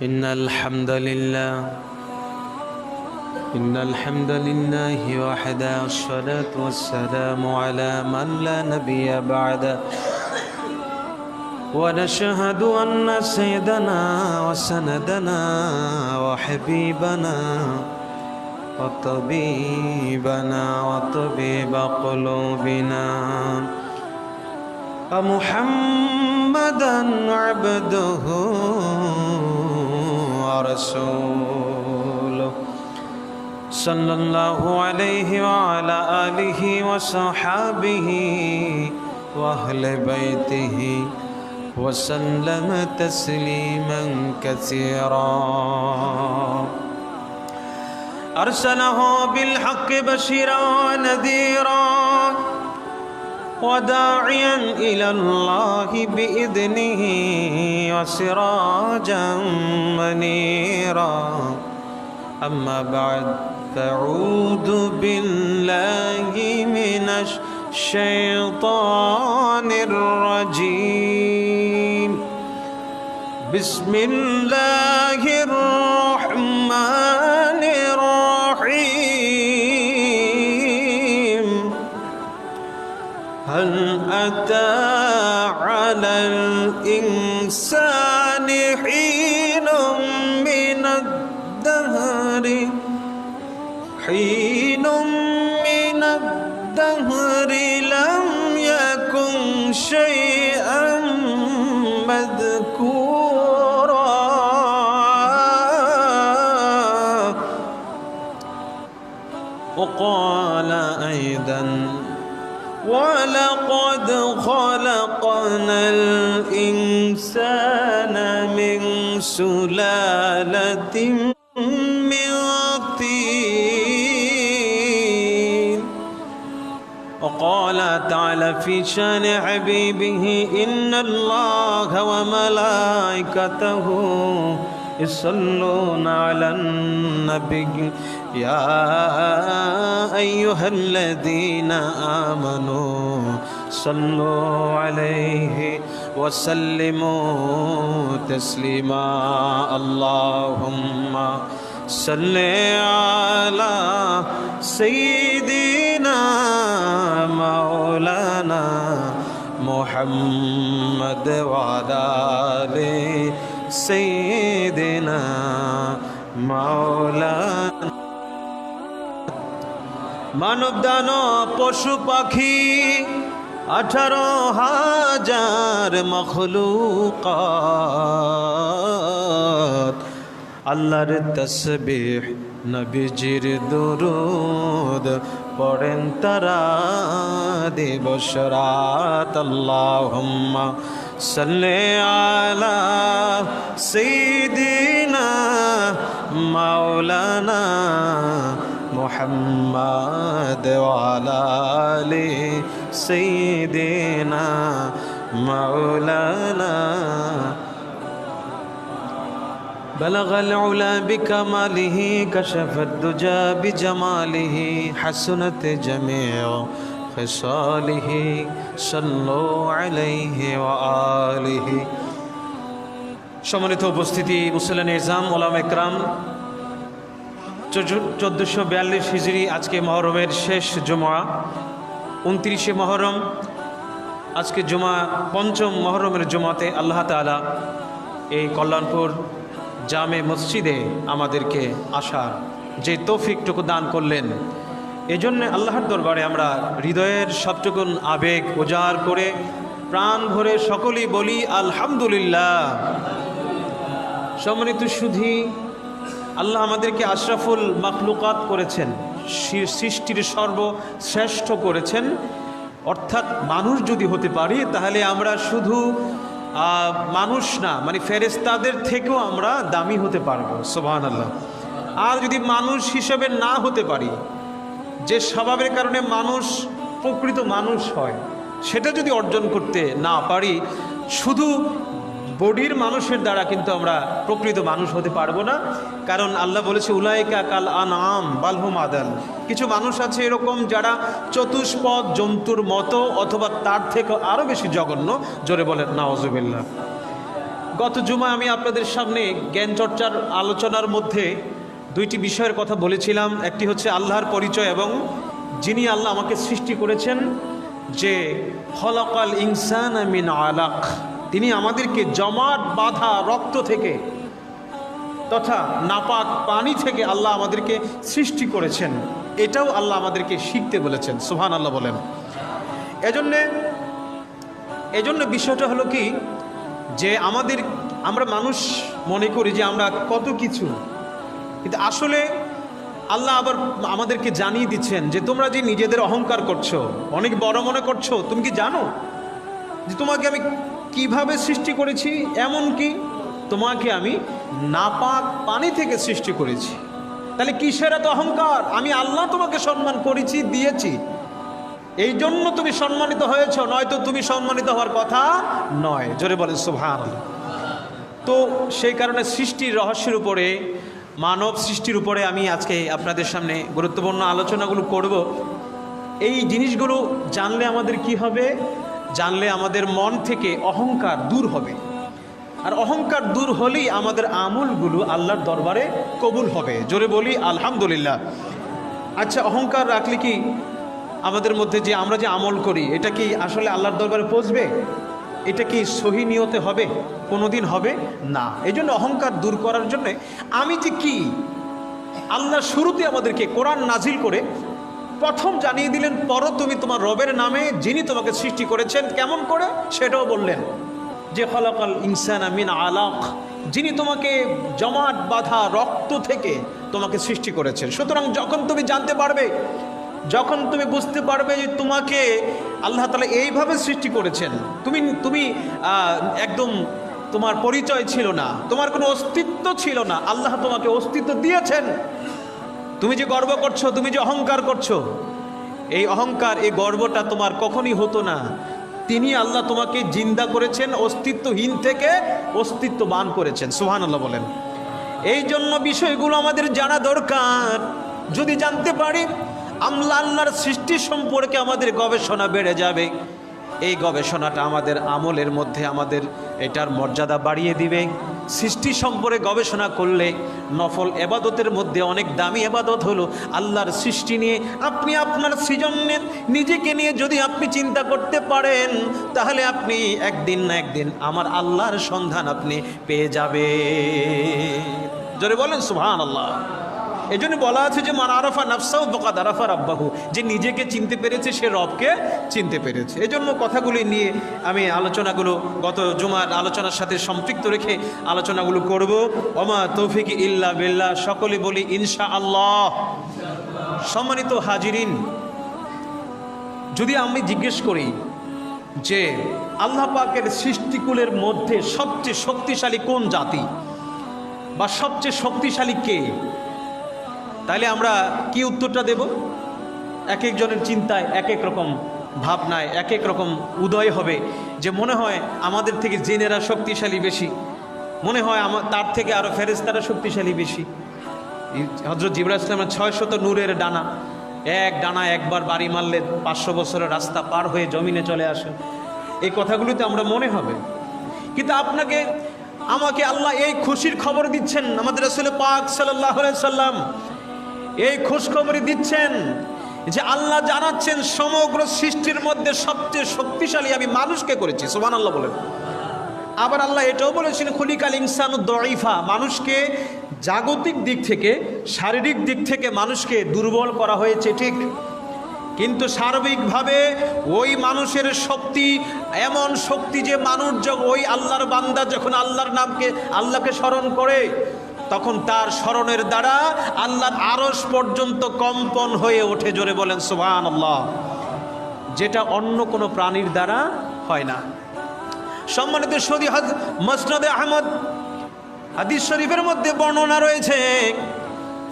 إن الحمد لله وحده، الصلاة والسلام على من لا نبي بعده، ونشهد أن سيدنا وسندنا وحبيبنا وطبيبنا وطبيب قلوبنا محمدا عبده ورسوله، صلى الله عليه وعلى آله وصحابه وأهل بيته وسلم تسليما كثيرا. أرسله بالحق بشيرا ونذيرا وداعيا إلى الله بإذنه وسراجا منيرا. أما بعد، فأعوذ بالله من الشيطان الرجيم. بسم الله الرحمن الرحيم. هل أتى على الإنسان حين من الدهر لم يكن شيئا مذكورا. وقال أيضا: ولقد خلقنا الإنسان من سلالة من طين. وقال تعالى في شان حبيبه: إن الله وملائكته يصلون على النبي يا أيها الذين آمنوا صلوا عليه وسلموا تسليما. اللهم صل على سيدنا مولانا محمد وعلى آل سيدنا مولانا। মানব দানব পশু পাখি 18,000 মখলুকাত আল্লাহর তাসবিহ নবীজির দুরুদ পড়েন তারা দিবস রাত। আল্লাহুম্মা সাল্লি আলা সাইয়্যিদিনা মাওলানা মুহাম্মদ ওয়া আলা আলি সাইয়্যিদিনা মাওলানা। بلغ العلا بكماله كشف الدجى بجماله حسنت جميع خصاله صلوا عليه وآله। সম্মানিত উপস্থিতি, মুসল্লিয়ান ইজাম, ওলামা ইকরাম, 1442 হিজরি আজকে মহরমের শেষ জুমা, 29শে মহরম। আজকে জুমা, পঞ্চম মহরমের জুমাতে আল্লাহ তাআলা এই কল্যাণপুর জামে মসজিদে আমাদেরকে আসার যে তৌফিকটুকু দান করলেন, এজন্য আল্লাহর দরবারে আমরা হৃদয়ের সবটুকুন আবেগ উজাড় করে প্রাণ ভরে সকলেই বলি আলহামদুলিল্লাহ। সম্মানিত সুধী, আল্লাহ আমাদেরকে আশরাফুল মাখলুকাত করেছেন, সৃষ্টির সর্বশ্রেষ্ঠ করেছেন। অর্থাৎ মানুষ যদি হতে পারি তাহলে আমরা শুধু মানুষ না, মানে ফেরেশতাদের থেকেও আমরা দামি হতে পারবো। সুবহানাল্লাহ। আর যদি মানুষ হিসেবে না হতে পারি, যে স্বভাবের কারণে মানুষ প্রকৃত মানুষ হয়, সেটা যদি অর্জন করতে না পারি, শুধু বডির মানুষের দ্বারা কিন্তু আমরা প্রকৃত মানুষ হতে পারবো না। কারণ আল্লাহ বলেছে উলাইকা কাল আনআম বাল হুম আদাল। কিছু মানুষ আছে এরকম যারা চতুষ্পদ জন্তুর মতো অথবা তার থেকে আরও বেশি জঘন্য। জোরে বলেন নাউজুবিল্লাহ। গত জুমা আমি আপনাদের সামনে জ্ঞান চর্চার আলোচনার মধ্যে দুইটি বিষয়ের কথা বলেছিলাম। একটি হচ্ছে আল্লাহর পরিচয় এবং যিনি আল্লাহ আমাকে সৃষ্টি করেছেন, যে খলাকাল ইনসানা মিন আলাক, তিনি আমাদেরকে জমাট বাঁধা রক্ত থেকে তথা নাপাক পানি থেকে আল্লাহ আমাদেরকে সৃষ্টি করেছেন। এটাও আল্লাহ আমাদেরকে শিখতে বলেছেন। সুবহানাল্লাহ বলেন। এজন্য বিষয়টা হলো কি, যে আমরা মানুষ মনে করি যে আমরা কত কিছু, কিন্তু আসলে আল্লাহ আবার আমাদেরকে জানিয়ে দিচ্ছেন যে তোমরা যে নিজেদের অহংকার করছো, অনেক বড় মনে করছো, তুমি কি জানো যে তোমাকে আমি কিভাবে সৃষ্টি করেছি? এমনকি তোমাকে আমি নাপাক পানি থেকে সৃষ্টি করেছি। তাহলে কিসের এত অহংকার? আমি আল্লাহ তোমাকে সম্মান করেছি, দিয়েছি, এই জন্য তুমি সম্মানিত হয়েছ, নয়তো তুমি সম্মানিত হওয়ার কথা নয়। জোরে বলেন সুবহানাল্লাহ। তো সেই কারণে সৃষ্টির রহস্যের উপরে, মানব সৃষ্টির উপরে আমি আজকে আপনাদের সামনে গুরুত্বপূর্ণ আলোচনাগুলো করব। এই জিনিসগুলো জানলে আমাদের কি হবে? জানলে আমাদের মন থেকে অহংকার দূর হবে, আর অহংকার দূর হলেই আমাদের আমলগুলো আল্লাহর দরবারে কবুল হবে। জোরে বলি আলহামদুলিল্লাহ। আচ্ছা, অহংকার রাখলে কি আমাদের মধ্যে যে আমরা যে আমল করি, এটা কি আসলে আল্লাহর দরবারে পৌঁছবে? এটা কি সহি নিয়তে হবে? কোনোদিন হবে না। এই জন্য অহংকার দূর করার জন্য আমি যে কি, আল্লাহ শুরুতে আমাদেরকে কোরআন নাজিল করে প্রথম জানিয়ে দিলেন, পরও তুমি তোমার রবের নামে, যিনি তোমাকে সৃষ্টি করেছেন, কেমন করে সেটাও বললেন, যে খলাকাল ইনসানা মিন আলাক, যিনি তোমাকে জমাট বাঁধা রক্ত থেকে তোমাকে সৃষ্টি করেছেন। সুতরাং যখন তুমি জানতে পারবে, যখন তুমি বুঝতে পারবে যে তোমাকে আল্লাহ তাআলা এইভাবে সৃষ্টি করেছেন, তুমি একদম তোমার পরিচয় ছিল না, তোমার কোনো অস্তিত্ব ছিল না, আল্লাহ তোমাকে অস্তিত্ব দিয়েছেন। তুমি যে গর্ব করছো, তুমি যে অহংকার করছো, এই অহংকার, এই গর্বটা তোমার কখনই হতো না। তিনি আল্লাহ তোমাকে জিন্দা করেছেন, অস্তিত্বহীন থেকে অস্তিত্ববান করেছেন। সুবহানাল্লাহ বলেন। এই জন্য বিষয়গুলো আমাদের জানা দরকার। যদি জানতে পারি, আল্লাহর সৃষ্টি সম্পর্কে আমাদের গবেষণা বেড়ে যাবে। এই গবেষণাটা আমাদের আমলের মধ্যে আমাদের এটার মর্যাদা বাড়িয়ে দিবে। সৃষ্টি সম্পর্কে গবেষণা করলে নফল এবাদতের মধ্যে অনেক দামি এবাদত হলো আল্লাহর সৃষ্টি নিয়ে। আপনি আপনার সৃজনের নিজেকে নিয়ে যদি আপনি চিন্তা করতে পারেন, তাহলে আপনি একদিন না একদিন আমার আল্লাহর সন্ধান আপনি পেয়ে যাবে। জোরে বলেন সুবহানাল্লাহ। এই জন্য বলা আছে যে মান আরাফা নাফসাহু ফাকাদ আরাফা রাব্বাহু, যে নিজেকে চিনতে পেরেছে সে রবকে চিনতে পেরেছে। এই জন্য কথাগুলি নিয়ে আমি আলোচনাগুলো গত জুমার আলোচনার সাথে সম্পৃক্ত রেখে আলোচনাগুলো করব। ওমা তৌফিক ইল্লা বিল্লাহ। সকলে বলি ইনশাআল্লাহ। সম্মানিত হাজিরিন, যদি আমি জিজ্ঞেস করি যে আল্লাহ পাকের সৃষ্টিকুলের মধ্যে সবচেয়ে শক্তিশালী কোন জাতি বা সবচেয়ে শক্তিশালী কে, তাহলে আমরা কি উত্তরটা দেব? এক একজনের চিন্তায় এক এক রকম ভাবনায় এক এক রকম উদয় হবে, যে মনে হয় আমাদের থেকে জিনেরা শক্তিশালী বেশি, মনে হয় তার থেকে আরও ফেরেশতারা শক্তিশালী বেশি। হযরত জিবরাইল ইসলামের 600 নূরের ডানা, এক ডানা একবার বাড়ি মারলে 500 বছরের রাস্তা পার হয়ে জমিনে চলে আসে। এই কথাগুলিতে আমরা মনে হবে, কিন্তু আপনাকে আমাকে আল্লাহ এই খুশির খবর দিচ্ছেন, আমাদের রাসূল পাক সাল্লাল্লাহু আলাইহি সাল্লাম এই খুশখবরই দিচ্ছেন যে আল্লাহ জানাচ্ছেন সমগ্র সৃষ্টির মধ্যে সবচেয়ে শক্তিশালী আমি মানুষকে করেছি। সুবহানাল্লাহ বলেন। আবার আল্লাহ এটাও বলেছেন খুলিকাল ইনসানু দাঈফা, মানুষকে জাগতিক দিক থেকে, শারীরিক দিক থেকে মানুষকে দুর্বল করা হয়েছে ঠিক, কিন্তু সার্বিকভাবে ওই মানুষের শক্তি এমন শক্তি যে মানুষ ওই আল্লাহর বান্দা যখন আল্লাহর নামকে, আল্লাহকে স্মরণ করে, তখন তার স্মরণের দ্বারা আল্লাহর আরশ পর্যন্ত কম্পন হয়ে ওঠে। জোরে বলেন সুবহানাল্লাহ। যেটা অন্য কোনো প্রাণীর দ্বারা হয় না। সম্মানিত সদী মুসনাদে আহমদ হাদিস শরীফের মধ্যে বর্ণনা রয়েছে,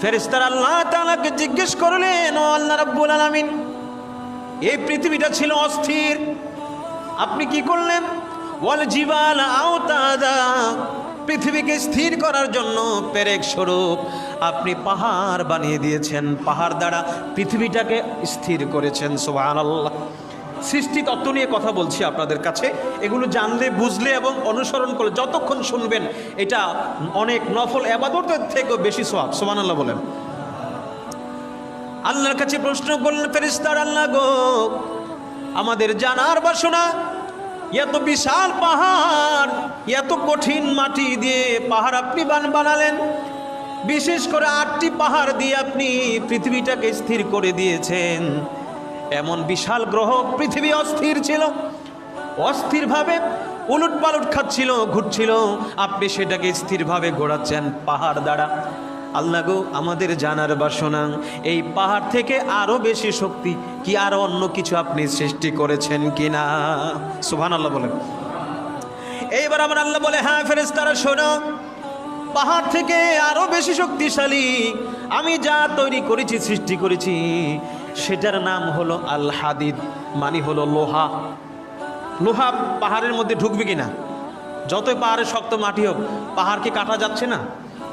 ফেরেশতারা আল্লাহ তাআলাকে জিজ্ঞেস করলেন, ও আল্লাহ রাব্বুল আলামিন, এই পৃথিবীটা ছিল অস্থির, আপনি কি করলেন? ওয়াল জিবাল আওতাদা, পৃথিবীকে স্থির করার জন্য পেরেক স্বরূপ আপনি পাহাড় বানিয়ে দিয়েছেন, পাহাড় দ্বারা পৃথিবীটাকে স্থির করেছেন। সুবহানাল্লাহ। সৃষ্টি তত্ত্ব নিয়ে কথা বলছি আপনাদের কাছে। এগুলো জানলে, বুঝলে এবং অনুসরণ করলে যতক্ষণ শুনবেন এটা অনেক নফল ইবাদতের থেকেও বেশি সওয়াব। সুবহানাল্লাহ বলেন। আল্লাহর কাছে প্রশ্ন করলেন ফেরেশতারা, আল্লাহ গো, আমাদের জানার বাসনা, এত বিশাল পাহাড়, এত কঠিন মাটি দিয়ে পাহাড় আপনি বানালেন, বিশেষ করে 8টি পাহাড় দিয়ে আপনি পৃথিবীটাকে স্থির করে দিয়েছেন। এমন বিশাল গ্রহ পৃথিবী অস্থির ছিল, অস্থিরভাবে উলট পালট খাচ্ছিল, ঘুরছিল, আপনি সেটাকে স্থিরভাবে ঘোরাচ্ছেন পাহাড় দ্বারা। আল্লাহ গো, আমাদের জানার বাসনা, এই পাহাড় থেকে আরো বেশি শক্তি কি আরো অন্য কিছু আপনি সৃষ্টি করেছেন কিনা? সুবহানাল্লাহ বলেন। এইবার আমার আল্লাহ বলে, হ্যাঁ ফেরেশতারা শোনো, পাহাড় থেকে আরো বেশি শক্তিশালী আমি যা তৈরি করেছি, সৃষ্টি করেছি, সেটার নাম হলো আল হাদিদ, মানে হলো লোহা। লোহা পাহাড়ের মধ্যে ঢুকবে কিনা? যতই পাহাড়ের শক্ত মাটি হোক, পাহাড়কে কাটা যাচ্ছে না,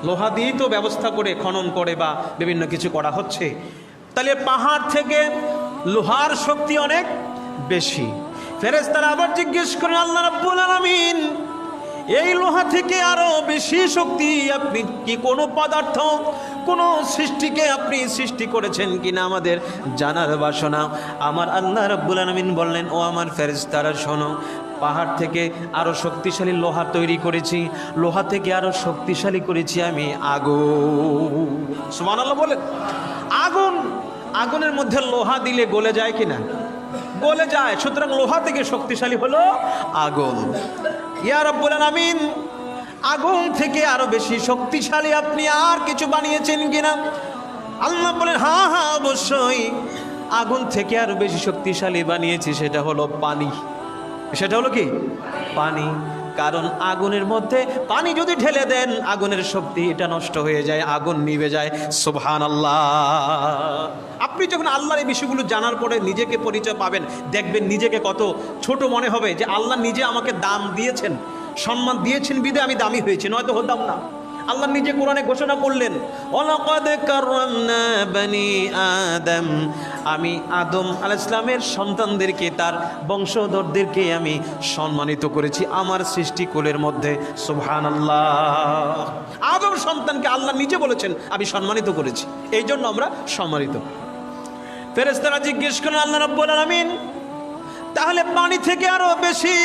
লোহা দিয়েই তো ব্যবস্থা করে খনন করে বা বিভিন্ন কিছু করা হচ্ছে। তাহলে পাহাড় থেকে লোহার শক্তি অনেক বেশি। ফেরেশতারা আবার জিজ্ঞেস করেন, আল্লাহ রাব্বুল আলামিন, এই লোহা থেকে আরো বেশি শক্তি আপনি কি কোনো পদার্থ, কোনো সৃষ্টিকে আপনি সৃষ্টি করেছেন কিনা আমাদের জানার বাসনা। আমার আল্লাহ রাব্বুল আলামিন বললেন, ও আমার ফেরেশতারা শোনো, পাহাড় থেকে আরো শক্তিশালী লোহা তৈরি করেছি, লোহা থেকে আরো শক্তিশালী করেছি আমি আগুন। সুবহানাল্লাহ বলেন। আগুন, আগুনের মধ্যে লোহা দিলে গলে যায় কিনা? গলে যায়। সুতরাং লোহা থেকে শক্তিশালী হলো আগুন। ইয়া রাব্বুল আলামিন, আগুন থেকে আরো বেশি শক্তিশালী আপনি আর কিছু বানিয়েছেন কিনা? আল্লাহ বলেন, হ্যাঁ হ্যাঁ অবশ্যই, আগুন থেকে আরো বেশি শক্তিশালী বানিয়েছি, সেটা হলো পানি। সেটা হলো কি? পানি। কারণ আগুনের মধ্যে পানি যদি ঢেলে দেন, আগুনের শক্তি এটা নষ্ট হয়ে যায়, আগুন নিভে যায়। সুবহানাল্লাহ। আপনি যখন আল্লাহর এই বিষয়গুলো জানার পরে নিজেকে পরিচয় পাবেন, দেখবেন নিজেকে কত ছোট মনে হবে, যে আল্লাহ নিজে আমাকে দাম দিয়েছেন, সম্মান দিয়েছেন, বিদে আমি দামি হয়েছি, নয়তো হতাম না। আল্লাহ নিজে কোরআনে ঘোষণা করলেন, ওয়ালাকাদ কাররামনা বনি আদম, আমি আদম আলাইহিস সালামের সন্তানদেরকে, তার বংশধরদেরকে আমি সম্মানিত করেছি আমার সৃষ্টিকুলের মধ্যে। সুবহানাল্লাহ। আদম সন্তানকে আল্লাহ নিজে বলেছেন আমি সম্মানিত করেছি, এই জন্য আমরা সম্মানিত। ফেরেশতারা জিজ্ঞেস করেন, আল্লাহ রাব্বুল আলামিন, তাহলে পানি থেকে আরো বেশি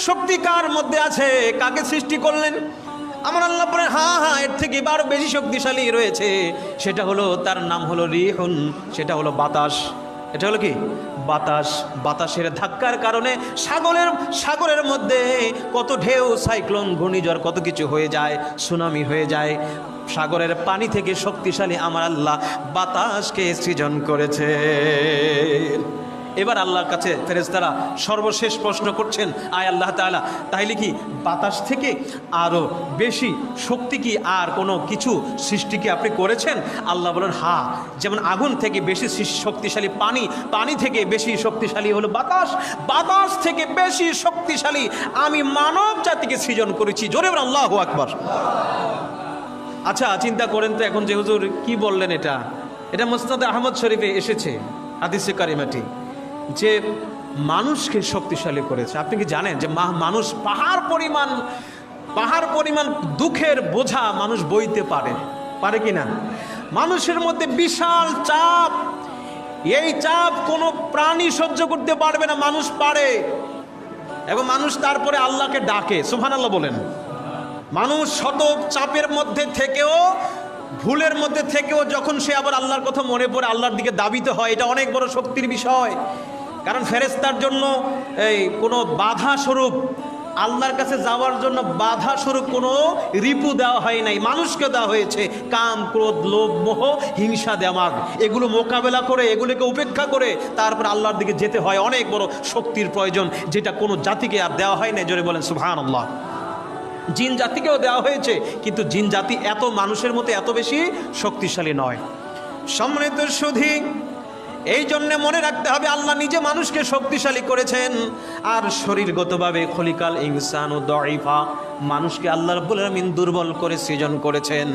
শক্তি কার মধ্যে আছে? কাকে সৃষ্টি করলেন? আমার আল্লাহ বলেন, হ্যাঁ হ্যাঁ, এর থেকে আরো বেশি শক্তিশালী রয়েছে, সেটা হলো, তার নাম হলো রিহুন, সেটা হলো বাতাস। এটা হলো কি? বাতাস। বাতাসের ধাক্কার কারণে সাগরের মধ্যে কত ঢেউ, সাইক্লোন, ঘূর্ণিঝড়, কত কিছু হয়ে যায়, সুনামি হয়ে যায়। সাগরের পানি থেকে শক্তিশালী আমার আল্লাহ বাতাসকে সৃজন করেছে। এবার আল্লাহর কাছে ফেরেশতারা সর্বশেষ প্রশ্ন করছেন, আয় আল্লাহ তাআলা, তাইলে কি বাতাস থেকে আরো বেশি শক্তি কি আর কোনো কিছু সৃষ্টি কি আপনি করেছেন? আল্লাহ বলেন, হ্যাঁ, যেমন আগুন থেকে বেশি শক্তিশালী পানি, পানি থেকে বেশি শক্তিশালী হলো বাতাস, বাতাস থেকে বেশি শক্তিশালী আমি মানব জাতিকে সৃজন করেছি। জোরে বলেন আল্লাহু আকবার। আচ্ছা চিন্তা করেন তো, এখন যে হুজুর কি বললেন, এটা মুসনাদ আহমদ শরীফে এসেছে হাদিসে কারিমাটি, যে মানুষকে শক্তিশালী করেছে। আপনি কি জানেন যে মানুষ পাহাড় পরিমাণ দুঃখের বোঝা মানুষ বইতে পারে কিনা? মানুষের মধ্যে বিশাল চাপ, এই চাপ কোনো প্রাণী সহ্য করতে পারবে না, মানুষ পারে। এবং মানুষ তারপরে আল্লাহকে ডাকে। সুবহানাল্লাহ বলেন। মানুষ শত চাপের মধ্যে থেকেও, ভুলের মধ্যে থেকেও যখন সে আবার আল্লাহর কথা মনে পড়ে, আল্লাহর দিকে দাবিত হয়, এটা অনেক বড় শক্তির বিষয়। কারণ ফেরেশতার জন্য এই কোনো বাধা স্বরূপ, আল্লাহর কাছে যাওয়ার জন্য বাধা স্বরূপ কোনো রিপু দেওয়া হয় নাই, মানুষকে দেওয়া হয়েছে। কাম, ক্রোধ, লোভ, মোহ, হিংসা, দেমাগ, এগুলো মোকাবেলা করে, এগুলোকে উপেক্ষা করে তারপর আল্লাহর দিকে যেতে হয়। অনেক বড় শক্তির প্রয়োজন, যেটা কোনো জাতিকে আর দেওয়া হয় না। জোরে বলেন সুবহানাল্লাহ। জিন জাতিকেও দেওয়া হয়েছে, কিন্তু জিন জাতি এত মানুষের মতো এত বেশি শক্তিশালী নয়। সম্মানিত সুধী, এই জন্যে মনে রাখতে হবে, আল্লাহ নিজে মানুষকে শক্তিশালী করেছেন। আর শরীরগতভাবে খলিকাল ইনসানু দাঈফা, মানুষকে আল্লাহ রাব্বুল আলামিন দুর্বল করে সৃজন করেছেন।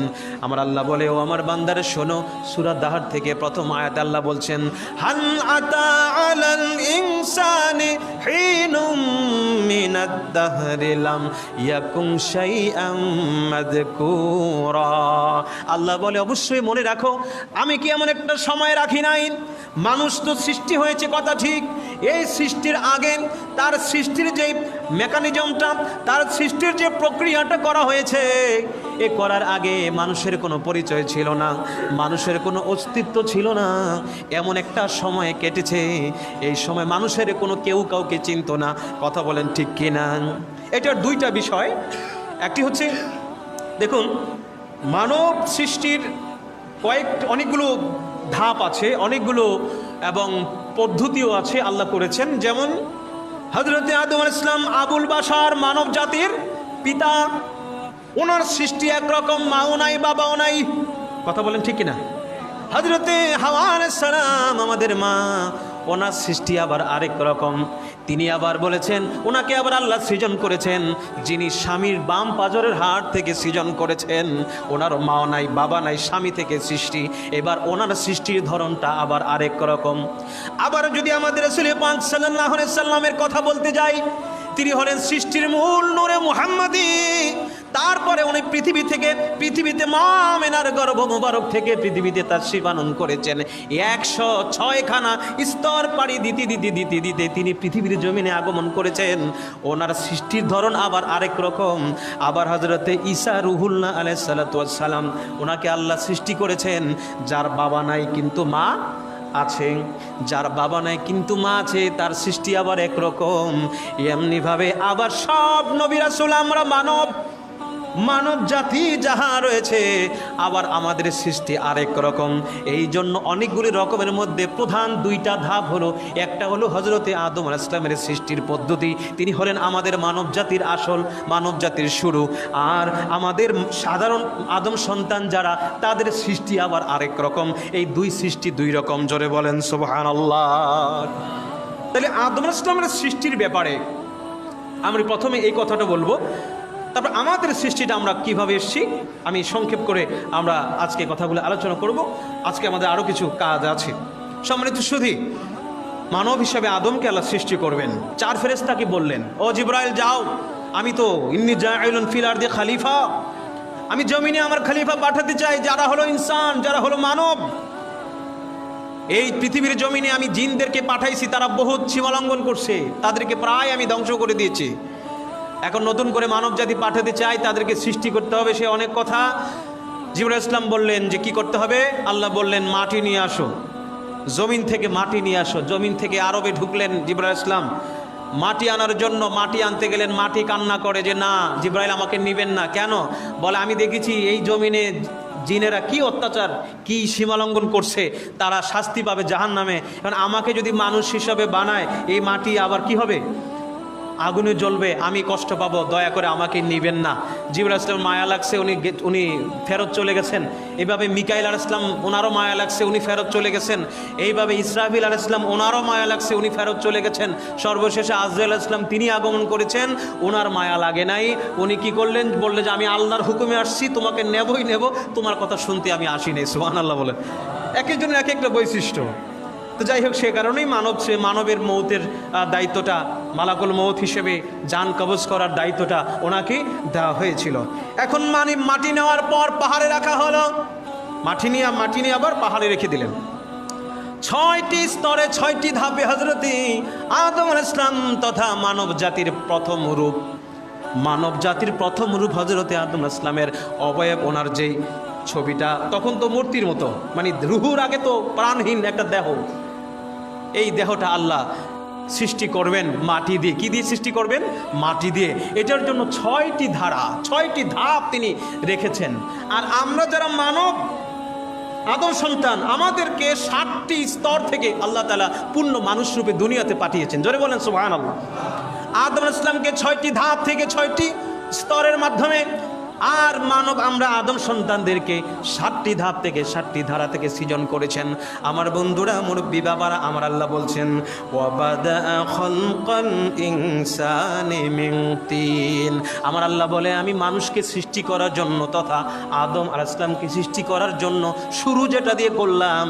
আমার আল্লাহ বলে, ও আমার বান্দারা শোনো, সূরা দাহর থেকে প্রথম আয়াতে আল্লাহ বলছেন, হাল আতা আলাল ইনসানি হিনুম মিনাদ দাহরি লাম ইয়াকুন শাইআম মাযকুরা। আল্লাহ বলে, অবশ্যই মনে রাখো, আমি কি এমন একটা সময় রাখি নাই? মানুষ তো সৃষ্টি হয়েছে কথা ঠিক, এই সৃষ্টির আগে তার সৃষ্টির যে মেকানিজমটা, তার সৃষ্টির যে প্রক্রিয়াটা করা হয়েছে, এ করার আগে মানুষের কোনো পরিচয় ছিল না, মানুষের কোনো অস্তিত্ব ছিল না। এমন একটা সময় কেটেছে, এই সময় মানুষের কোনো কেউ কাউকে চিনত না। কথা বলেন ঠিক কি না? এটার দুইটা বিষয়। একটি হচ্ছে, দেখুন, মানব সৃষ্টির অনেকগুলো ধাপ আছে, অনেকগুলো এবং পদ্ধতিও আছে আল্লাহ করেছেন। যেমন হযরতে আদম আলাইহিস সালাম আবুল বাশার, মানব জাতির পিতা, ওনার সৃষ্টি একরকম, মাও নাই বাবাও নাই। কথা বলেন ঠিক কিনা? হযরতে হাওয়া আলাইহিস সালাম, আমাদের মা, ওনার সৃষ্টি আবার আরেক রকম। তিনি আবার বলেছেন, ওনাকে আবার আল্লাহ সৃজন করেছেন যিনি স্বামীর বাম পাজরের হাড় থেকে সৃজন করেছেন। ওনার মা নাই বাবা নাই, স্বামী থেকে সৃষ্টি। এবার ওনার সৃষ্টির ধরনটা আবার আরেক রকম। আবার যদি আমাদের রাসূল পাক সাল্লাল্লাহু আলাইহি সাল্লামের কথা বলতে যাই, তিনি হলেন সৃষ্টির মূল নূরে মুহাম্মাদি। তারপরে উনি পৃথিবীতে মা আমেনার গর্ভ মুবারক থেকে পৃথিবীতে তার শিবানন করেছেন। 106খানা স্তর পাড়ি দিতে তিনি পৃথিবীর জমিনে আগমন করেছেন। ওনার সৃষ্টির ধরন আবার আরেক রকম। আবার হযরতে ঈসা রুহুল্লাহ আলাইহিস সালাতু ওয়াস সালাম, ওনাকে আল্লাহ সৃষ্টি করেছেন যার বাবা নাই কিন্তু মা আছে, যার বাবা নাই কিন্তু মা আছে, তার সৃষ্টি আবার একরকম। এমনিভাবে আবার সব নবী রাসূল, আমরা মানব জাতি যাহা রয়েছে, আবার আমাদের সৃষ্টি আরেক রকম। এই জন্য অনেকগুলি রকমের মধ্যে প্রধান দুইটা ধাপ হলো, একটা হলো হযরতে আদম আলাইহিস সালামের সৃষ্টির পদ্ধতি, তিনি হলেন আমাদের মানব জাতির আসল, মানব জাতির শুরু। আর আমাদের সাধারণ আদম সন্তান যারা, তাদের সৃষ্টি আবার আরেক রকম। এই দুই সৃষ্টি দুই রকম। জোরে বলেন সুবহানাল্লাহ। তাহলে আদম আলাইহিস সালামের সৃষ্টির ব্যাপারে আমরা প্রথমে এই কথাটা বলবো, তারপর আমাদের সৃষ্টিটা আমরা কিভাবে এসেছি আমি সংক্ষেপ করে আমরা আজকে কথাগুলো আলোচনা করব। আজকে আমাদের আরও কিছু কাজ আছে। সম্মানিত সুধী, মানব হিসাবে আদমকে আল্লাহ সৃষ্টি করবেন। 4 ফেরেশতাকে বললেন, ও জিবরাইল যাও, আমি তো ইন্নী জাইলুন ফিল আরদি খলিফা, আমি জমিনে আমার খলিফা পাঠাতে চাই, যারা হলো ইনসান, যারা হলো মানব। এই পৃথিবীর জমিনে আমি জিনদেরকে পাঠাইছি, তারা বহুত সীমালঙ্ঘন করছে, তাদেরকে প্রায় আমি ধ্বংস করে দিয়েছি। এখন নতুন করে মানব জাতি পাঠাতে চাই, তাদেরকে সৃষ্টি করতে হবে, সে অনেক কথা। জিবরাইল ইসলাম বললেন যে কি করতে হবে? আল্লাহ বললেন মাটি নিয়ে আসো, জমিন থেকে মাটি নিয়ে আসো। জমিন থেকে আরবে ঢুকলেন জিবরাইল ইসলাম, মাটি আনার জন্য মাটি আনতে গেলেন। মাটি কান্না করে যে না জিবরাইল, আমাকে নিবেন না। কেন? বলে আমি দেখেছি এই জমিনে জিনেরা কি অত্যাচার, কি সীমালঙ্ঘন করছে, তারা শাস্তি পাবে জাহান্নামে। কারণ আমাকে যদি মানুষ হিসাবে বানায়, এই মাটি আবার কি হবে? আগুনে জ্বলবে, আমি কষ্ট পাবো, দয়া করে আমাকে নিবেন না। জিবরাইল ইসলাম মায়া লাগছে, উনি ফেরত চলে গেছেন। এইভাবে মিকাইল আলাইহিস সালাম, ওনারও মায়া লাগছে, উনি ফেরত চলে গেছেন। এইভাবে ইসরাফিল আলাইহিস সালাম, ওনারও মায়া লাগছে, উনি ফেরত চলে গেছেন। সর্বশেষে আজরাইল আলাইহিস সালাম, তিনি আগমন করেছেন, ওনার মায়া লাগে নাই। উনি কি করলেন? বললেন যে আমি আল্লাহর হুকুমে আসছি, তোমাকে নেবই নেব, তোমার কথা শুনতে আমি আসি নাই। সুবহানাল্লাহ বলে। এক একজনের এক একটা বৈশিষ্ট্য। তো যাই হোক, সে কারণেই মানবের মৌতের দায়িত্বটা, মালাকুল মৌত হিসেবে জান কবজ করার দায়িত্বটা ওনাকে দেওয়া হয়েছিল। এখন মাটি নেওয়ার পর পাহাড়ে রাখা হলো। মাটি নিয়ে আবার পাহাড়ে রেখে দিলেন। 6টি স্তরে 6টি ধাপে হযরতে আদম আলাইহিস সালাম তথা মানব জাতির প্রথম রূপ হযরতে আদম আলাইহিস সালামের অবয়ব, ওনার যেই ছবিটা, তখন তো মূর্তির মতো, মানে রুহুর আগে তো প্রাণহীন একটা দেহ। এই দেহটা আল্লাহ সৃষ্টি করবেন মাটি দিয়ে। কি দিয়ে সৃষ্টি করবেন? মাটি দিয়ে। এটার জন্য 6টি ধারা, 6টি ধাপ তিনি রেখেছেন। আর আমরা যারা মানব আদম সন্তান, আমাদেরকে 7টি স্তর থেকে আল্লাহ তাআলা পূর্ণ মানুষ রূপে দুনিয়াতে পাঠিয়েছেন। জোরে বলেন সুবহানাল্লাহ। আদম আলাইহিস সালামকে 6টি ধাপ থেকে 6টি স্তরের মাধ্যমে আর মানব আমরা আদম সন্তানদেরকে 7টি ধাপ থেকে 7টি ধারা থেকে সৃজন করেছেন। আমার বন্ধুরা, মুরব্বী বাবারা, আমার আল্লাহ বলছেন ওয়াবাদা খালকাল ইনসানি মিন তিন। আমার আল্লাহ বলে আমি মানুষকে সৃষ্টি করার জন্য তথা আদম আলাইহিস সালামকে সৃষ্টি করার জন্য শুরু যেটা দিয়ে করলাম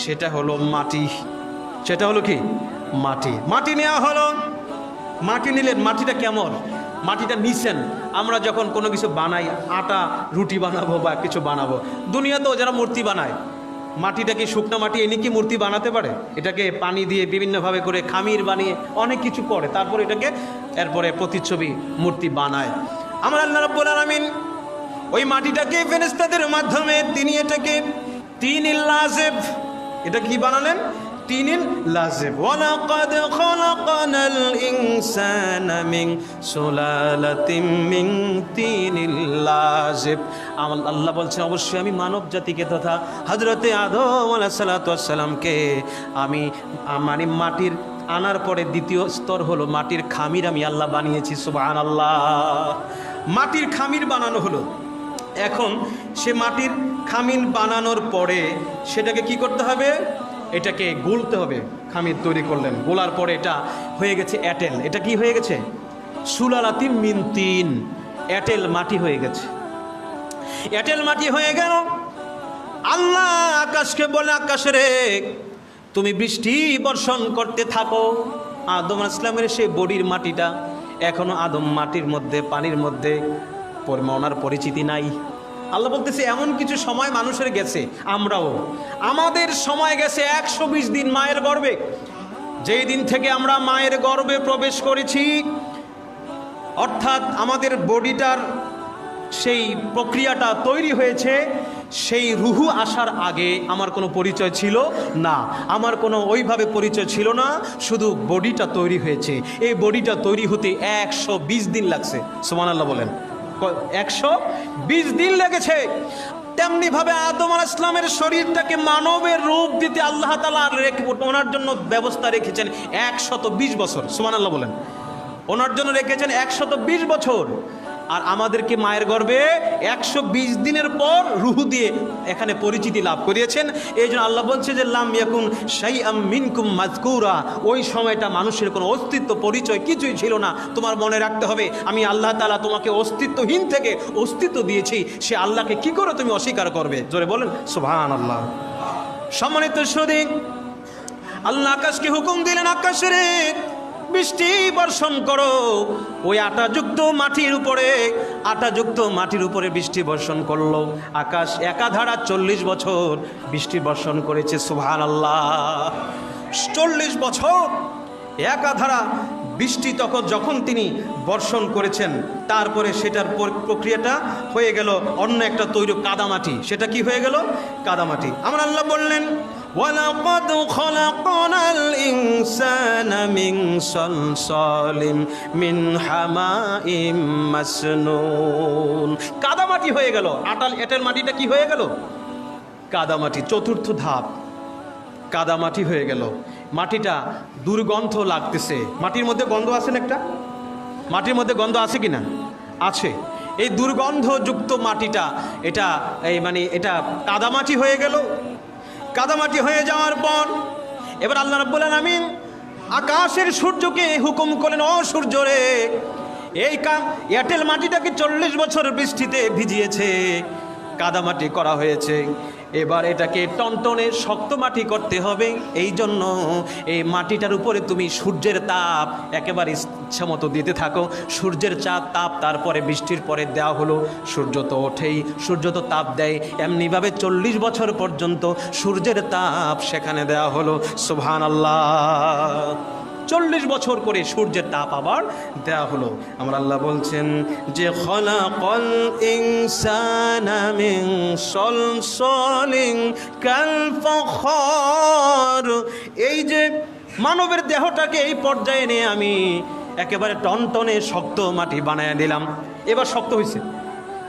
সেটা হলো মাটি। সেটা হলো কি? মাটি। মাটি নেওয়া হলো। মাটি নিলেন। মাটিটা কেমন? মাটিটা নিছেন। আমরা যখন কোনো কিছু বানাই, আটা রুটি বানাবো বা কিছু বানাবো, দুনিয়াতেও যারা মূর্তি বানায়, মাটিটাকে শুকনো মাটি এনে কি মূর্তি বানাতে পারে? এটাকে পানি দিয়ে বিভিন্নভাবে করে খামির বানিয়ে অনেক কিছু করে, তারপর এটাকে এরপরে প্রতিচ্ছবি মূর্তি বানায়। আমার আল্লাহ রাব্বুল আলামিন ওই মাটিটাকে ফেরেশতাদের মাধ্যমে তিনি এটাকে তিনিল লাযিব, এটা কি বানালেন? তিনিল লাযিব। ওয়ালাকাদ খালাকানাল ইনসানা মিন সুলালাতিন মিন তিনিল লাযিব। আল্লাহ বলছেন অবশ্যই আমি মানব জাতিকে তথা হযরতে আদম আলাইহিস সালাতু ওয়াস সালামকে আমি মানে মাটির আনার পরে দ্বিতীয় স্তর হলো মাটির খামির আমি আল্লাহ বানিয়েছি। সুবহানাল্লাহ। মাটির খামির বানানো হলো। এখন সে মাটির খামির বানানোর পরে সেটাকে কি করতে হবে? এটাকে গুলতে হবে। খামির তৈরি করলেন, গোলার পরে এটা হয়ে গেছে এঁটেল। এটা কি হয়ে গেছে? সুলালাতিন মিন তিন। এঁটেল মাটি হয়ে গেছে। এঁটেল মাটি হয়ে গেল। আল্লাহ আকাশকে বলে, আকাশ রে তুমি বৃষ্টি বর্ষণ করতে থাকো। আদম আলাইহিস সালামের সেই বডির মাটিটা এখনো আদম মাটির মধ্যে, পানির মধ্যে, ওনার পরিচিতি নাই। আল্লাহ বলতেছে এমন কিছু সময় মানুষের গেছে, আমরাও আমাদের সময় গেছে 120 দিন মায়ের গর্ভে। যেই দিন থেকে আমরা মায়ের গর্ভে প্রবেশ করেছি, অর্থাৎ আমাদের বডিটার সেই প্রক্রিয়াটা তৈরি হয়েছে, সেই রুহু আসার আগে আমার কোনো পরিচয় ছিল না, আমার কোনো ওইভাবে পরিচয় ছিল না, শুধু বডিটা তৈরি হয়েছে। এই বডিটা তৈরি হতে 120 দিন লাগছে। সুবহানাল্লাহ বলেন। 120 দিন লেগেছে। তেমনি ভাবে আদম আলাইহিস সালামের শরীরটাকে মানবের রূপ দিতে আল্লাহ তাআলা ওনার জন্য ব্যবস্থা রেখেছেন 120 বছর। সুবহানাল্লাহ বলেন। ওনার জন্য রেখেছেন 120 বছর। আর আমাদেরকে মায়ের গর্ভে 120 দিনের পর রুহু দিয়ে এখানে পরিচিতি লাভ করিয়েছেন। এই জন্য আল্লাহ বলছে যে লাম ইয়াকুন শাইআম মিনকুম মাযকুরা। ওই সময়টা মানুষের কোনো অস্তিত্ব পরিচয় কিছুই ছিল না। তোমার মনে রাখতে হবে আমি আল্লাহ তাআলা তোমাকে অস্তিত্বহীন থেকে অস্তিত্ব দিয়েছি। সে আল্লাহকে কি করে তুমি অস্বীকার করবে? জোরে বলেন সুবহানাল্লাহ। সম্মানিত সুধী, আল্লাহ আকাশকে হুকুম দিলেন, আকাশে বৃষ্টি বর্ষণ করো। ওই আটাযুক্ত মাটির উপরে বৃষ্টি বর্ষণ করলো। আকাশ একাধারা 40 বছর বৃষ্টি বর্ষণ করেছে। সুবহানাল্লাহ। 40 বছর একাধারা বৃষ্টি যখন তিনি বর্ষণ করেছেন, তারপরে সেটার প্রক্রিয়াটা হয়ে গেল অন্য একটা তৈরি কাদামাটি। সেটা কি হয়ে গেল? কাদামাটি। আমার আল্লাহ বললেন ওয়ালাকাদ খালাকানাল ইনসানা মিন সালসালিম মিন হামাইম মাসনুন। কাদামাটি হয়ে গেল। এঁটেল মাটিটা কি হয়ে গেল? কাদামাটি। চতুর্থ ধাপ কাদামাটি হয়ে গেল। মাটিটা দুর্গন্ধ লাগতেছে। মাটির মধ্যে গন্ধ আছে না? একটা মাটির মধ্যে গন্ধ আছে কি না? আছে। এই দুর্গন্ধযুক্ত মাটিটা এটা এটা কাদামাটি হয়ে গেল। কাদামাটি হয়ে যাওয়ার পর এবার আল্লাহ রাব্বুল আলামিন আকাশের সূর্যকে হুকুম করলেন, ও সূর্য রে, এই এঁটেল মাটিটাকে 40 বছর বৃষ্টিতে ভিজিয়েছে, কাদামাটি করা হয়েছে। এবার এটাকে টনটনে শক্ত মাটি করতে হবে। এই জন্য এই মাটিটার উপরে তুমি সূর্যের তাপ একেবারে ইচ্ছা মতো দিতে থাকো। সূর্যের তাপ তারপরে বৃষ্টির পরে দেওয়া হলো। সূর্য তো ওঠেই, সূর্য তো তাপ দেয়। এমনিভাবে 40 বছর পর্যন্ত সূর্যের তাপ সেখানে দেওয়া হলো। সুবহানাল্লাহ। 40 বছর করে সূর্যের তাপ আবার দেওয়া হলো। আমার আল্লাহ বলছেন যে খলাকাল ইনসানা মিন সালসালিন কাল ফাখার। এই যে মানবের দেহটাকে এই পর্যায়ে নিয়ে আমি একেবারে টনটনে শক্ত মাটি বানায় দিলাম। এবার শক্ত হয়েছে।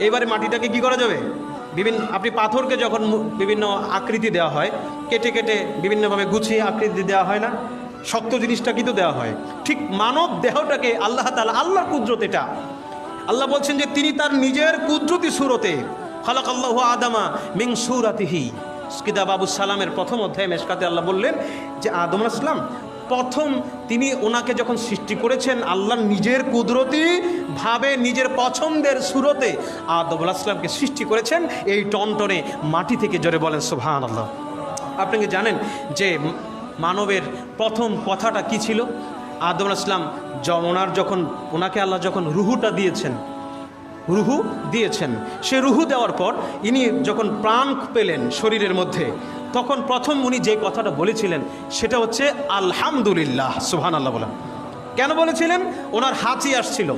এবারে মাটিটাকে কি করা যাবে? আপনি পাথরকে যখন বিভিন্ন আকৃতি দেওয়া হয়, কেটে কেটে বিভিন্নভাবে গুছিয়ে আকৃতি দেওয়া হয় না, শক্ত জিনিসটা কিন্তু দেওয়া হয়। ঠিক মানব দেহটাকে আল্লাহ তাআলা, আল্লাহর কুদরত এটা, আল্লাহ বলছেন যে তিনি তার নিজের কুদরতি সুরতে খালাকাল্লাহু আদামা মিন সূরাতিহি। কিতাব আবু সালামের প্রথম অধ্যায়ে মেশকাতে আল্লাহ বললেন যে আদম আলাইহিস সালাম প্রথম তিনি ওনাকে যখন সৃষ্টি করেছেন আল্লাহ নিজের কুদরতি ভাবে নিজের পছন্দের সুরতে আদম আলাইহিস সালামকে সৃষ্টি করেছেন এই টনটনে মাটি থেকে। জোরে বলেন সুবহানাল্লাহ। আপনি কি জানেন যে মানবের প্রথম কথাটা কি ছিল? আদম আলাইহিস সালাম ওনাকে আল্লাহ যখন রুহুটা দিয়েছেন, সে রুহু দেওয়ার পর ইনি যখন প্রাণ পেলেন শরীরের মধ্যে, তখন প্রথম উনি যে কথাটা বলেছিলেন সেটা হচ্ছে আলহামদুলিল্লাহ। সুবহানাল্লাহ বলেন। কেন বলেছিলেন? ওনার হাঁচি আসছিল।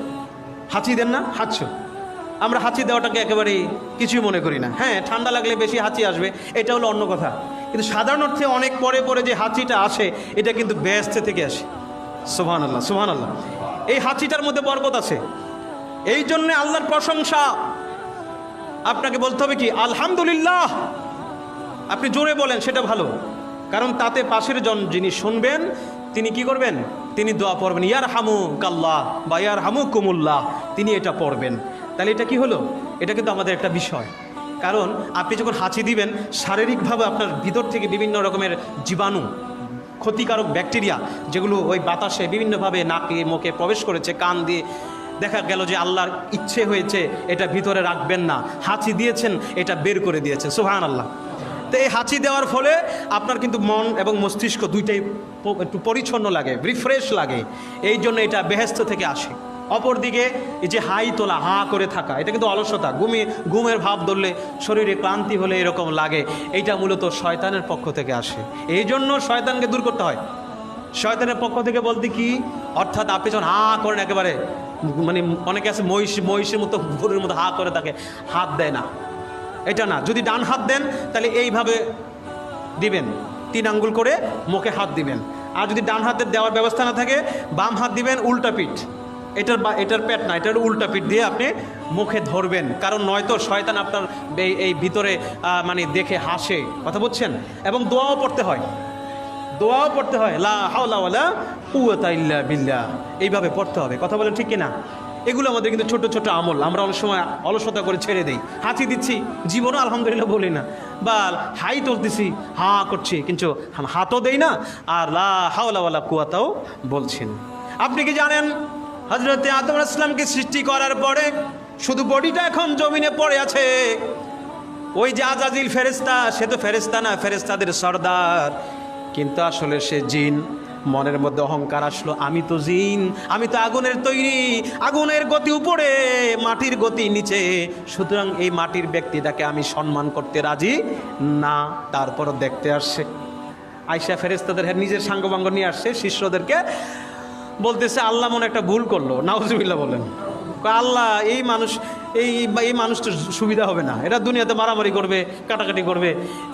হাঁচি দেন না? হাঁচছ, আমরা হাঁচি দেওয়াটাকে একেবারে কিছুই মনে করি না। হ্যাঁ, ঠান্ডা লাগলে বেশি হাঁচি আসবে, এটা হলো অন্য কথা, কিন্তু সাধারণ অর্থে অনেক পরে পরে যে হাঁচিটা আসে এটা কিন্তু বেহেশত থেকে আসে। সুবহানাল্লাহ, সুবহানাল্লাহ। এই হাঁচিটার মধ্যে বরকত আছে। এই জন্যে আল্লাহর প্রশংসা আপনাকে বলতে হবে কি? আলহামদুলিল্লাহ। আপনি জোরে বলেন, সেটা ভালো, কারণ তাতে পাশের যিনি শুনবেন তিনি কি করবেন? তিনি দোয়া পড়বেন, ইয়ারহামুকাল্লাহ বা ইয়ারহামুকুমুল্লাহ, তিনি এটা পড়বেন। তাহলে এটা কি হলো? এটা কিন্তু আমাদের একটা বিষয়, কারণ আপনি যখন হাঁচি দিবেন শারীরিকভাবে আপনার ভিতর থেকে বিভিন্ন রকমের জীবাণু, ক্ষতিকারক ব্যাকটেরিয়া যেগুলো ওই বাতাসে বিভিন্নভাবে নাকে মুখে প্রবেশ করেছে, কান দিয়ে, দেখা গেল যে আল্লাহর ইচ্ছে হয়েছে এটা ভিতরে রাখবেন না, হাঁচি দিয়েছেন, এটা বের করে দিয়েছেন। সুবহানাল্লাহ। তো এই হাঁচি দেওয়ার ফলে আপনার কিন্তু মন এবং মস্তিষ্ক দুইটাই একটু পরিচ্ছন্ন লাগে, রিফ্রেশ লাগে, এই জন্য এটা বেহেশত থেকে আসে। অপরদিকে এই যে হাই তোলা, হাঁ করে থাকা, এটা কিন্তু অলসতা, ঘুমের ভাব ধরলে, শরীরে ক্লান্তি হলে এরকম লাগে, এইটা মূলত শয়তানের পক্ষ থেকে আসে। এই জন্য শয়তানকে দূর করতে হয়। শয়তানের পক্ষ থেকে বলতে কি? অর্থাৎ আপনি যখন হাঁ করেন একেবারে, মানে অনেকে আছে মহিষের মতো, গরুর মতো হাঁ করে থাকে, হাত দেয় না, এটা না। যদি ডান হাত দেন তাহলে এইভাবে দিবেন, 3 আঙ্গুল করে মুখে হাত দিবেন। আর যদি ডান হাতের দেওয়ার ব্যবস্থা না থাকে, বাম হাত দিবেন উল্টা পিঠ, এটার পেট না, এটার উল্টা পিঠ দিয়ে আপনি মুখে ধরবেন, কারণ নয়তো শয়তান আপনার এই ভিতরে মানে দেখে হাসে। কথা বলছেন? এবং দোয়াও পড়তে হয়, লা হাওলা ওয়ালা কুওয়াতা ইল্লা বিল্লাহ, এইভাবে পড়তে হবে। কথা বলেন ঠিক কিনা? এগুলো আমাদের কিন্তু ছোট ছোট আমল, আমরা অনেক সময় অলসতা করে ছেড়ে দেই। হাঁচি দিচ্ছি, জীবনও আলহামদুলিল্লাহ বলি না, বা হাই তুলতেছি, হাঁ করছি, কিন্তু হাতও দেই না, আর লা হাওলা ওয়ালা কুওয়াতাও বলছি না। আপনি কি জানেন হযরত আদম আলাইহিস সালামকে সৃষ্টি করার পরে শুধু বডিটা এখন জমিনে পড়ে আছে, ওই যে আজাজিল ফেরেশতা, সে তো ফেরেশতা না, ফেরেশতাদের সর্দার, কিন্তু আসলে সে জিন। মনের মধ্যে অহংকার আসলো, আমি তো জিন, আমি তো আগুনের তৈরি, আগুনের গতি উপরে, মাটির গতি নিচে, সুতরাং এই মাটির ব্যক্তিটাকে আমি সম্মান করতে রাজি না। তারপরও দেখতে আসছে আয়েশা, ফেরেশতাদের নিজের সাঙ্গবাঙ্গ নিয়ে আসছে, শিষ্যদেরকে বলতেছে আল্লাহ মনে একটা ভুল করলো। নাউজুবিল্লাহ বলেন। আল্লাহ এই মানুষটার সুবিধা হবে না, এটা দুনিয়াতে মারামারি করবে, কাটাকাটি করবে,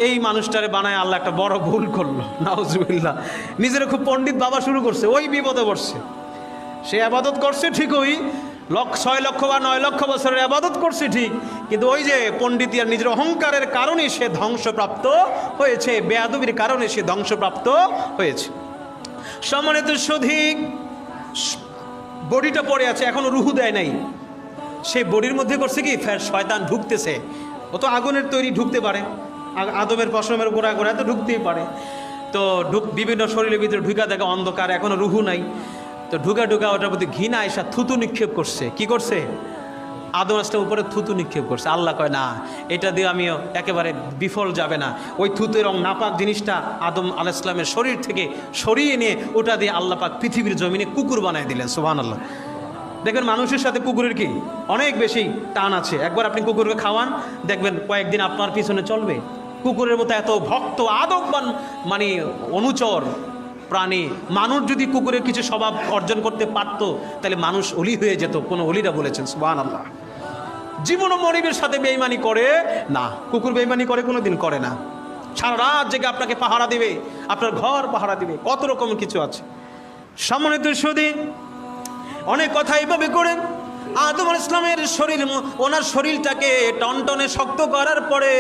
এই মানুষটারে বানায় আল্লাহ একটা বড় ভুল করলো। নাউজুবিল্লাহ। নিজের খুব পণ্ডিত বাবা শুরু করছে, ওই বিপদে পড়ছে। সে আবাদত করছে ঠিকই, 6 লক্ষ বা 9 লক্ষ বছরের আবাদত করছে ঠিক, কিন্তু ওই যে পণ্ডিত আর নিজের অহংকারের কারণে সে ধ্বংসপ্রাপ্ত হয়েছে, বেয়াদবির কারণে সে ধ্বংসপ্রাপ্ত হয়েছে। সম্মানিত সুধী, বডিটা পড়ে আছে, এখনো রুহু দেয় নাই, সেই বডির মধ্যে করছে কি? শয়তান ঢুকতেছে। ও তো আগুনের তৈরি, ঢুকতে পারে, আদমের পশমের গোড়া তো ঢুকতেই পারে। তো বিভিন্ন শরীরের ভিতরে ঢুকা দেখে অন্ধকার, এখনো রুহু নাই, তো ঢুকা ওটার প্রতি ঘৃণা এসা থুতু নিক্ষেপ করছে। কি করছে? আদম আলাইহিস সালামের উপরে থুতু নিক্ষেপ করছে। আল্লাহ কয় না, এটা দিয়ে আমি একেবারে বিফল যাবে না। ওই থুতু এবং নাপাক জিনিসটা আদম আলাইহিস সালামের শরীর থেকে সরিয়ে নিয়ে ওটা দিয়ে আল্লাহ পাক পৃথিবীর জমিনে কুকুর বানায় দিলেন। সুবহানাল্লাহ। দেখবেন মানুষের সাথে কুকুরের কি অনেক বেশি টান আছে। একবার আপনি কুকুরকে খাওয়ান, দেখবেন কয়েকদিন আপনার পিছনে চলবে। কুকুরের মতো এত ভক্ত আদববান মানে অনুচর প্রাণী। মানুষ যদি কুকুরের কিছু স্বভাব অর্জন করতে পারত তাহলে মানুষ অলি হয়ে যেত। কোনো অলিরা বলেছেন সুবহানাল্লাহ। জীবনও মনিবের সাথে বেঈমানি করে না, কুকুর বেঈমানি করে কোনোদিন করে না। সারা রাত জেগে আপনাকে পাহারা দিবে, আপনার ঘর পাহারা দিবে, কত রকম কিছু আছে। সম্মানিত সুধী, অনেক কথা এইভাবে করেন আদম আলাইহিস সালামের ওনার শরীরটাকে টনটনে শক্ত করার পরে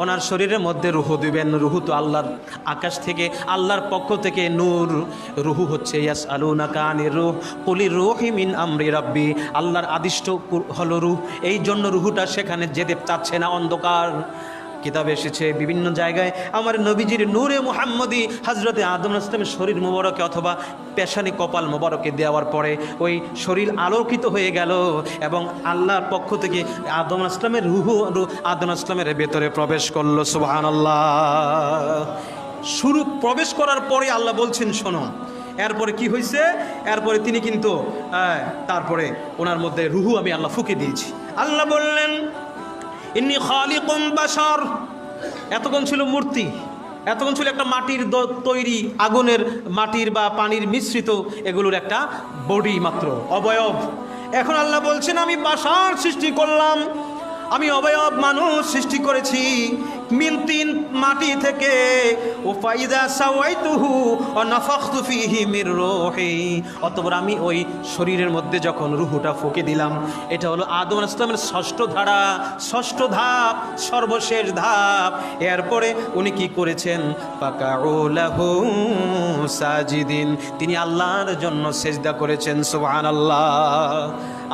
ওনার শরীরের মধ্যে রুহু দিবেন। রুহু তো আল্লাহর আকাশ থেকে, আল্লাহর পক্ষ থেকে নূর। রুহু হচ্ছে ইয়াসআলুনাকা আনির রূহ কুলির রূহু মিন আমরি রাব্বি, আল্লাহর আদিষ্ট হলো রূহ। এই জন্য রুহুটা সেখানে যেতে চাচ্ছে না, অন্ধকার। কিতাবে এসেছে বিভিন্ন জায়গায় আমার নবীজির নূরে মুহাম্মদী হজরতে আদম ইসলামের শরীর মুবারকে অথবা পেশানি কপাল মুবারকে দেওয়ার পরে ওই শরীর আলোকিত হয়ে গেল এবং আল্লাহর পক্ষ থেকে আদম ইসলামের রুহু আদম ইসলামের ভেতরে প্রবেশ করলো। সুবহানাল্লাহ। শুরু প্রবেশ করার পরে আল্লাহ বলছেন শোনো, এরপরে কি হয়েছে? এরপরে তিনি কিন্তু তারপরে ওনার মধ্যে রুহু আমি আল্লাহ ফুঁকে দিয়েছি। আল্লাহ বললেন ইন্নী খালিকুম বাশার। এতক্ষণ ছিল মূর্তি, এতক্ষণ ছিল একটা মাটির তৈরি, আগুনের, মাটির বা পানির মিশ্রিত এগুলোর একটা বডি মাত্র, অবয়ব। এখন আল্লাহ বলছেন আমি বাশার সৃষ্টি করলাম, আমি অবয়ব মানুষ সৃষ্টি করেছি মিন তিন, মাটি থেকে। ও ফাইদা সাওয়াইতুহু ওয়া নাফাখতু ফীহি মির রূহি, অতঃপর আমি ওই শরীরের মধ্যে যখন রুহুটা ফুঁকে দিলাম, এটা হলো আদম আলাইহিস সালামের ষষ্ঠ ধারা, ষষ্ঠ ধাপ, সর্বশেষ ধাপ। এরপরে উনি কি করেছেন? ফাকাউ লাহু সাজিদিন, তিনি আল্লাহর জন্য সেজদা করেছেন। সুবহানাল্লাহ।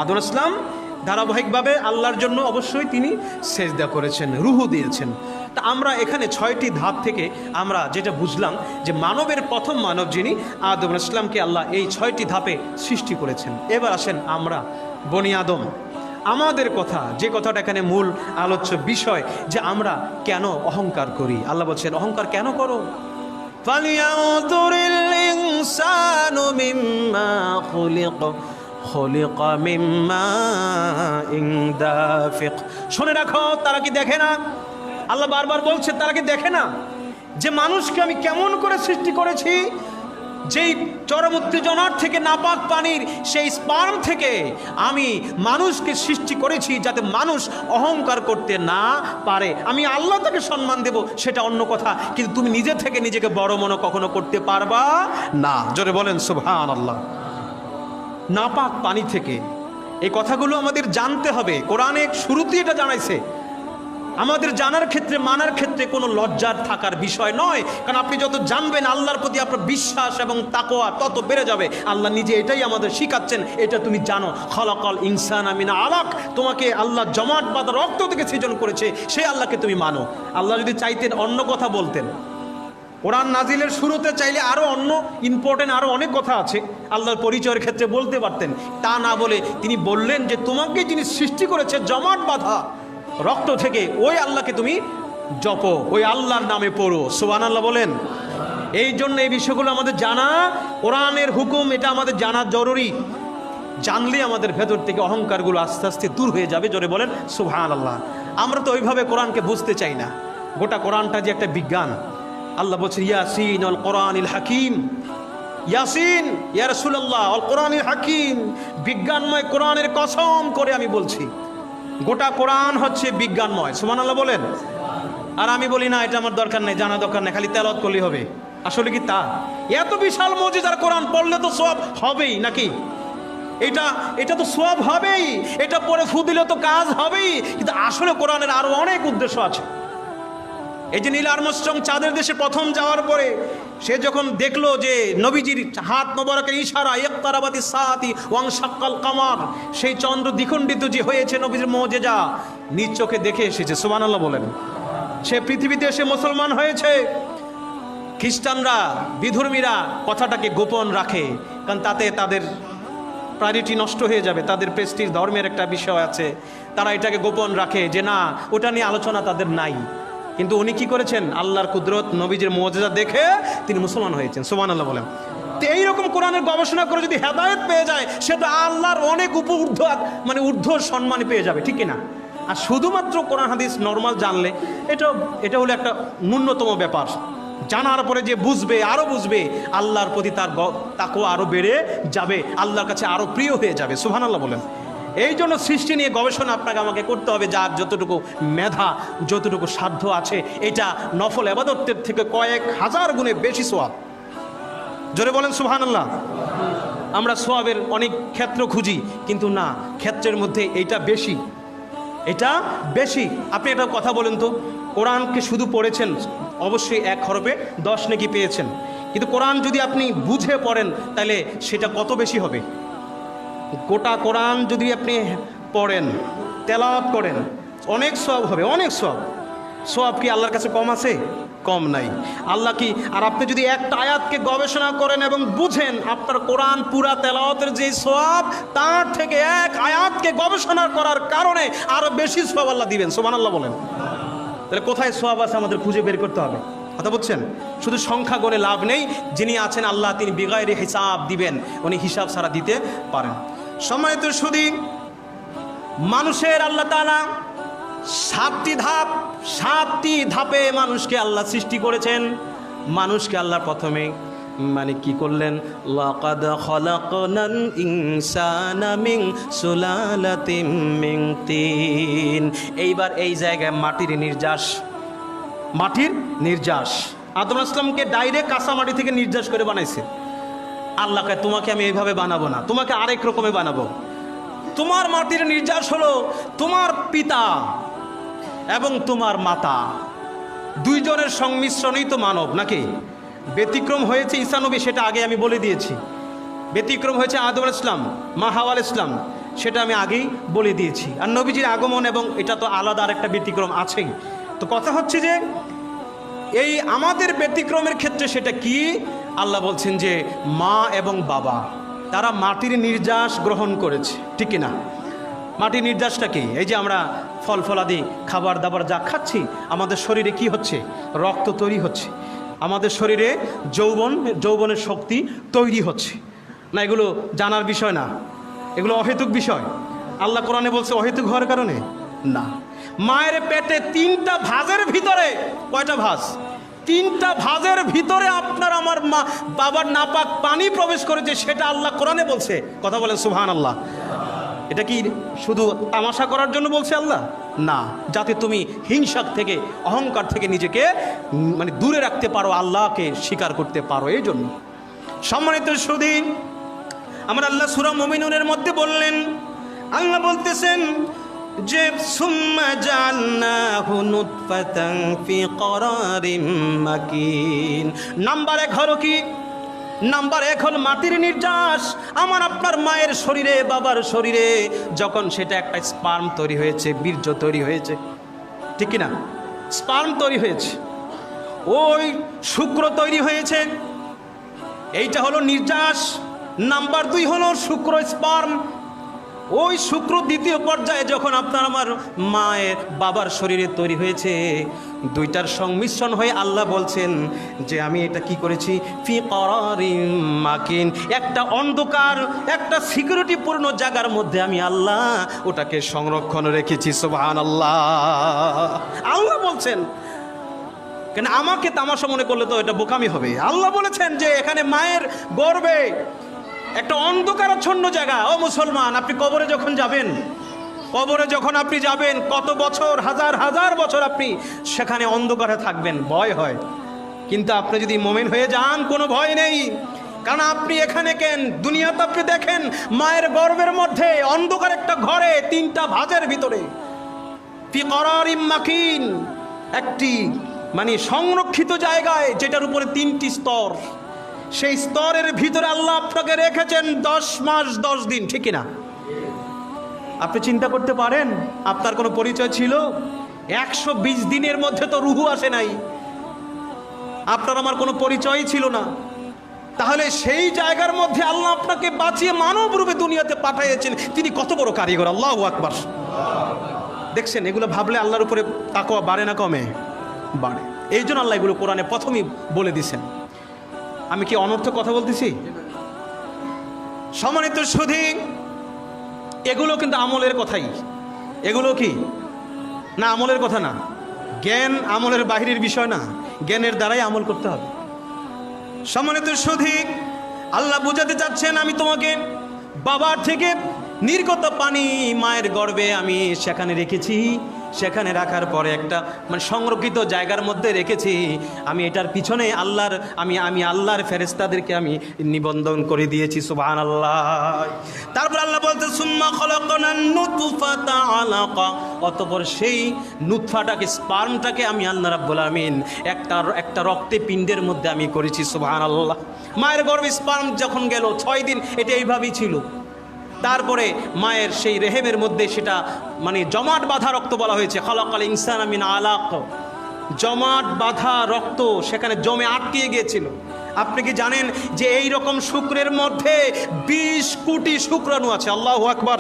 আদম আলাইহিস সালাম ধারাবাহিকভাবে আল্লাহর জন্য অবশ্যই তিনি সেজদা করেছেন, রুহু দিয়েছেন। তা আমরা এখানে 6টি ধাপ থেকে আমরা যেটা বুঝলাম যে মানবের প্রথম মানব যিনি আদম আলাইহিস সালামকে আল্লাহ এই 6টি ধাপে সৃষ্টি করেছেন। এবার আসেন আমরা বনি আদম, আমাদের কথা, যে কথাটা এখানে মূল আলোচ্য বিষয়, যে আমরা কেন অহংকার করি। আল্লাহ বলছেন অহংকার কেন করো? ফালিয়ানজুরিল ইনসানু মিম্মা খুলিকা মিন মাইন দাফিক। শুনে রাখো, তারা কি দেখে না? আল্লাহ বারবার বলছে তারা কি দেখে না যে মানুষকে আমি কেমন করে সৃষ্টি করেছি? যেই চরম উত্তেজনার থেকে, নাপাক পানির সেই স্পার্ম থেকে আমি মানুষকে সৃষ্টি করেছি যাতে মানুষ অহংকার করতে না পারে। আমি আল্লাহ তাকে সম্মান দেব সেটা অন্য কথা, কিন্তু তুমি নিজে থেকে নিজেকে বড় মনে কখনো করতে পারবা না। জোরে বলেন সুবহানাল্লাহ। নাপাক পানি থেকে, এই কথাগুলো আমাদের জানতে হবে। কোরআনে শুরুতেই এটা জানাইছে। আমাদের জানার ক্ষেত্রে, মানার ক্ষেত্রে কোনো লজ্জার থাকার বিষয় নয়, কারণ আপনি যত জানবেন আল্লাহর প্রতি আপনার বিশ্বাস এবং তাকওয়া তত বেড়ে যাবে। আল্লাহ নিজে এটাই আমাদের শিখাচ্ছেন, এটা তুমি জানো। খালাকাল ইনসানা মিন আলাক, তোমাকে আল্লাহ জমাট বাঁধা রক্ত থেকে সৃজন করেছে, সেই আল্লাহকে তুমি মানো। আল্লাহ যদি চাইতেন অন্য কথা বলতেন, কোরআন নাজিলের শুরুতে চাইলে আরও অন্য ইম্পর্টেন্ট আরও অনেক কথা আছে আল্লাহর পরিচয়ের ক্ষেত্রে বলতে পারতেন। তা না বলে তিনি বললেন যে তোমাকে যিনি সৃষ্টি করেছে জমাট বাঁধা রক্ত থেকে, ওই আল্লাহকে তুমি জপো, ওই আল্লাহর নামে পড়ো। সুবহানাল্লাহ বলেন। এই জন্য এই বিষয়গুলো আমাদের জানা, কোরআনের হুকুম, এটা আমাদের জানা জরুরি। জানলে আমাদের ভেতর থেকে অহংকারগুলো আস্তে আস্তে দূর হয়ে যাবে। জোরে বলেন সুবহানাল্লাহ। আমরা তো ওইভাবে কোরআনকে বুঝতে চাই না। গোটা কোরআনটা যে একটা বিজ্ঞান। আল্লাহ বলছেন ইয়াসিন আল কোরআনিল হাকিম, ইয়াসিন ইয়া রাসূলুল্লাহ আল কোরআনিল হাকিম, বিজ্ঞানময় কোরআনের কসম করে আমি বলছি গোটা কোরআন হচ্ছে বিজ্ঞানময়। সুবহানাল্লাহ বলেন। আর আমি বলি না এটা আমার দরকার নেই, জানা দরকার নেই, খালি তেলাওয়াত করলেই হবে। আসলে কি তা? এত বিশাল মুজিজার কোরআন পড়লে তো সওয়াব হবেই নাকি? এটা তো সওয়াব হবেই, এটা পড়ে ফু দিলে তো কাজ হবেই, কিন্তু আসলে কোরআনের আরো অনেক উদ্দেশ্য আছে। এই যে নীল আর্মস্ট্রং চাঁদের দেশে প্রথম যাওয়ার পরে সে যখন দেখলো যে নবীজির হাত মোবারকের ইশারা, ইকতারাবাতি সাআতি ওয়ানশাক্কাল কামার, সেই চন্দ্র দ্বিখণ্ডিত যে হয়েছে নবীজির মুজিজা, নিজ চোখে দেখে এসেছে। সুবহানাল্লাহ বলেন। সে পৃথিবীতে এসে মুসলমান হয়েছে। খ্রিস্টানরা, বিধর্মীরা কথাটাকে গোপন রাখে, কারণ তাতে তাদের প্রায়োরিটি নষ্ট হয়ে যাবে, তাদের প্রেস্টিজ, ধর্মের একটা বিষয় আছে, তারা এটাকে গোপন রাখে যে না, ওটা নিয়ে আলোচনা তাদের নাই। কিন্তু উনি কি করেছেন? আল্লাহর কুদরত, নবীজির মুজিজা দেখে তিনি মুসলমান হয়েছেন। সুবহানাল্লাহ বলেন। তো এইরকম কোরআনের গবেষণা করে যদি হেদায়েত পেয়ে যায়, সেটা আল্লাহর অনেক ঊর্ধ্ব সম্মান পেয়ে যাবে, ঠিক কিনা? আর শুধুমাত্র কোরআন হাদিস নর্মাল জানলে এটা হলো একটা ন্যূনতম ব্যাপার। জানার পরে যে বুঝবে, আরও বুঝবে, আল্লাহর প্রতি তার তাকওয়া আরও বেড়ে যাবে, আল্লাহর কাছে আরও প্রিয় হয়ে যাবে। সুবহানাল্লাহ বলেন। এই জন্য সৃষ্টি নিয়ে গবেষণা আপনাকে আমাকে করতে হবে, যার যতটুকু মেধা, যতটুকু সাধ্য আছে। এটা নফল ইবাদতের থেকে কয়েক হাজার গুণে বেশি সওয়াব। জোরে বলেন সুবহানাল্লাহ। আমরা সওয়াবের অনেক ক্ষেত্র খুঁজি, কিন্তু না, ক্ষেত্রের মধ্যে এটা বেশি, এটা বেশি। আপনি একটা কথা বলেন তো, কোরআনকে শুধু পড়েছেন অবশ্যই 1 হরফে 10 নেকি পেয়েছেন, কিন্তু কোরআন যদি আপনি বুঝে পড়েন তাহলে সেটা কত বেশি হবে। গোটা কোরআন যদি আপনি পড়েন, তেলাওয়াত করেন, অনেক সওয়াব হবে, অনেক সওয়াব। সওয়াব কি আল্লাহর কাছে কম আছে? কম নাই। আল্লাহ কি, আর আপনি যদি একটা আয়াতকে গবেষণা করেন এবং বুঝেন, আপনার কোরআন পুরা তেলাওয়াতের যে সওয়াব, তার থেকে 1 আয়াতকে গবেষণা করার কারণে আরো বেশি সওয়াব আল্লাহ দিবেন। সুবহানাল্লাহ বলেন। তাহলে কোথায় সওয়াব আছে আমাদের খুঁজে বের করতে হবে। কথা বুঝছেন? শুধু সংখ্যা গণে লাভ নেই। যিনি আছেন আল্লাহ, তিনি বিগাইরে হিসাব দিবেন, উনি হিসাব ছাড়া দিতে পারেন। সম্মানিত সুধী, মানুষের আল্লাহ তাআলা 7টি ধাপে মানুষকে আল্লাহ সৃষ্টি করেছেন। মানুষকে আল্লাহ প্রথমে কি করলেন? লাকাদ খালাকনাল ইনসানা মিন সুলালাতিন মিন তিন। এইবার এই জায়গায় মাটির নির্যাস। আদম আলাইহিস সালামকে ডাইরেক্ট কাঁচা মাটি থেকে নির্যাস করে বানাইছে। আল্লাহ কয়, তোমাকে আমি এইভাবে বানাবো না, তোমাকে আরেক রকমে বানাবো। তোমার মাটির নির্যাস হলো তোমার পিতা এবং তোমার মাতা, দুইজনের সংমিশ্রণেই তো মানব, নাকি? ব্যতিক্রম হয়েছে ঈসা নবী, সেটা আগে আমি বলে দিয়েছি। ব্যতিক্রম হয়েছে আদম আলাইহিস সালাম, মা হাওয়া আলাইহিস সালাম, সেটা আমি আগেই বলে দিয়েছি। আর নবীজির আগমন এবং এটা তো আলাদা আরেকটা ব্যতিক্রম আছেই। তো কথা হচ্ছে যে এই আমাদের ব্যতিক্রমের ক্ষেত্রে সেটা কি? আল্লাহ বলছেন যে মা এবং বাবা তারা মাটির নির্যাস গ্রহণ করেছে, ঠিক কিনা? মাটির নির্যাসটা কি? এই যে আমরা ফল ফলাদি খাবার দাবার যা খাচ্ছি, আমাদের শরীরে কি হচ্ছে? রক্ত তৈরি হচ্ছে, আমাদের শরীরে যৌবনের শক্তি তৈরি হচ্ছে না। এগুলো জানার বিষয় না, এগুলো অহেতুক বিষয়। আল্লাহ কোরআনে বলছে অহেতুক হওয়ার কারণে না। মায়ের পেটে 3টা ভাঁজের ভিতরে, কয়টা ভাঁজ? 3টা ভাঁজের ভিতরে আপনার আমার মা বাবার নাপাক পানি প্রবেশ করেছে, সেটা আল্লাহ কোরআনে বলছে। কথা বলেন সুবহানাল্লাহ। এটা কি শুধু তামাশা করার জন্য বলছে আল্লাহ? না, যাতে তুমি হিংসা থেকে, অহংকার থেকে নিজেকে দূরে রাখতে পারো, আল্লাহকে স্বীকার করতে পারো, এই জন্য। সম্মানিত সুধী, আমরা আল্লাহ সূরা মুমিনুনের মধ্যে বললেন, আল্লাহ বলতেছেন যে সুম্মা জাআলনাহু নুতফাতান ফি করারিম মাকিন। নাম্বার 1 হলো কি? নাম্বার 1 হল মাটির নির্যাস। আমার আপনার মায়ের শরীরে, বাবার শরীরে যখন সেটা একটা স্পার্ম তৈরি হয়েছে, বীর্য তৈরি হয়েছে, ঠিক কিনা? স্পার্ম তৈরি হয়েছে, ওই শুক্র তৈরি হয়েছে, এইটা হলো নির্যাস। নাম্বার 2 হলো শুক্র স্পার্ম। ওই শুক্র দ্বিতীয় পর্যায়ে যখন আপনার আমার মায়ের বাবার শরীরে তৈরি হয়েছে, 2টার সংমিশ্রণ হয়ে আল্লাহ বলছেন যে আমি এটা কি করেছি? ফি করারিম মাকিন। একটা অন্ধকার, একটা সিকিউরিটিপূর্ণ জায়গার মধ্যে আমি আল্লাহ ওটাকে সংরক্ষণ রেখেছি। সুবহানাল্লাহ। আল্লাহ বলছেন, কেন আমাকে তামাশা মনে করলে তো এটা বোকামি হবে। আল্লাহ বলেছেন যে এখানে মায়ের গর্ভে একটা অন্ধকারাচ্ছন্ন জায়গা। ও মুসলমান, আপনি কবরে যখন যাবেন, কত বছর, হাজার বছর আপনি সেখানে অন্ধকারে থাকবেন, ভয় হয়। কিন্তু আপনি যদি মুমিন হয়ে যান, কোনো ভয় নেই। কারণ আপনি এখানে কেন, দুনিয়াতে আপনি দেখেন মায়ের গর্ভের মধ্যে অন্ধকার একটা ঘরে 3টা ভাঁজের ভিতরে ফি করারিম মাকিন, একটি সংরক্ষিত জায়গায়, যেটার উপরে 3টি স্তর। সেই স্তরের ভিতরে আল্লাহ আপনাকে রেখেছেন 10 মাস 10 দিন, ঠিক কিনা? আপনি চিন্তা করতে পারেন, আপনার কোনো পরিচয় ছিল? 120 দিনের মধ্যে তো রুহু আসে নাই, আপনার আমার কোনো পরিচয়ই ছিল না। তাহলে সেই জায়গার মধ্যে আল্লাহ আপনাকে বাঁচিয়ে মানব রূপে দুনিয়াতে পাঠিয়েছেন, তিনি কত বড় কারিগর। আল্লাহু আকবার। দেখছেন, এগুলো ভাবলে আল্লাহর উপরে তাকওয়া বাড়ে না কমে? বাড়ে। এই জন্য আল্লাহ এগুলো কোরআনে প্রথমেই বলে দিয়েছেন। আমি কি অনর্থক কথা বলতেছি? সম্মানিত সুধী, এগুলো কিন্তু আমলের কথাই। এগুলো কি না আমলের কথা না? জ্ঞান আমলের বাহিরের বিষয় না, জ্ঞানের দ্বারাই আমল করতে হবে। সম্মানিত সুধী, আল্লাহ বুঝাতে চাচ্ছেন আমি তোমাকে বাবার থেকে নির্গত পানি মায়ের গর্ভে আমি সেখানে রেখেছি, সেখানে রাখার পরে একটা মানে সংরক্ষিত জায়গার মধ্যে রেখেছি। আমি এটার পিছনে আমি আল্লাহর ফেরেশতাদেরকে আমি নিবন্ধন করে দিয়েছি, সুবহানাল্লাহ। তারপর আল্লাহ বলতে সুম্মা খলাকনান নুতফাতা আলাকা, অতঃপর সেই নুতফাটাকে স্পার্মটাকে আমি আল্লাহ রাব্বুল আমিন একটা রক্তে পিণ্ডের মধ্যে আমি করেছি, সুবহানাল্লাহ। মায়ের গর্ভে স্পার্ম যখন গেল 6 দিন এটা এইভাবেই ছিল। তারপরে মায়ের সেই রেহেমের মধ্যে সেটা মানে জমাট বাঁধা রক্ত বলা হয়েছে, খলাকাল ইনসানা মিন আলাক, জমাট বাঁধা রক্ত সেখানে জমে আটকে গিয়েছিল। আপনি কি জানেন যে এই রকম শুক্রের মধ্যে 20 কোটি শুক্রাণু আছে? আল্লাহু আকবার।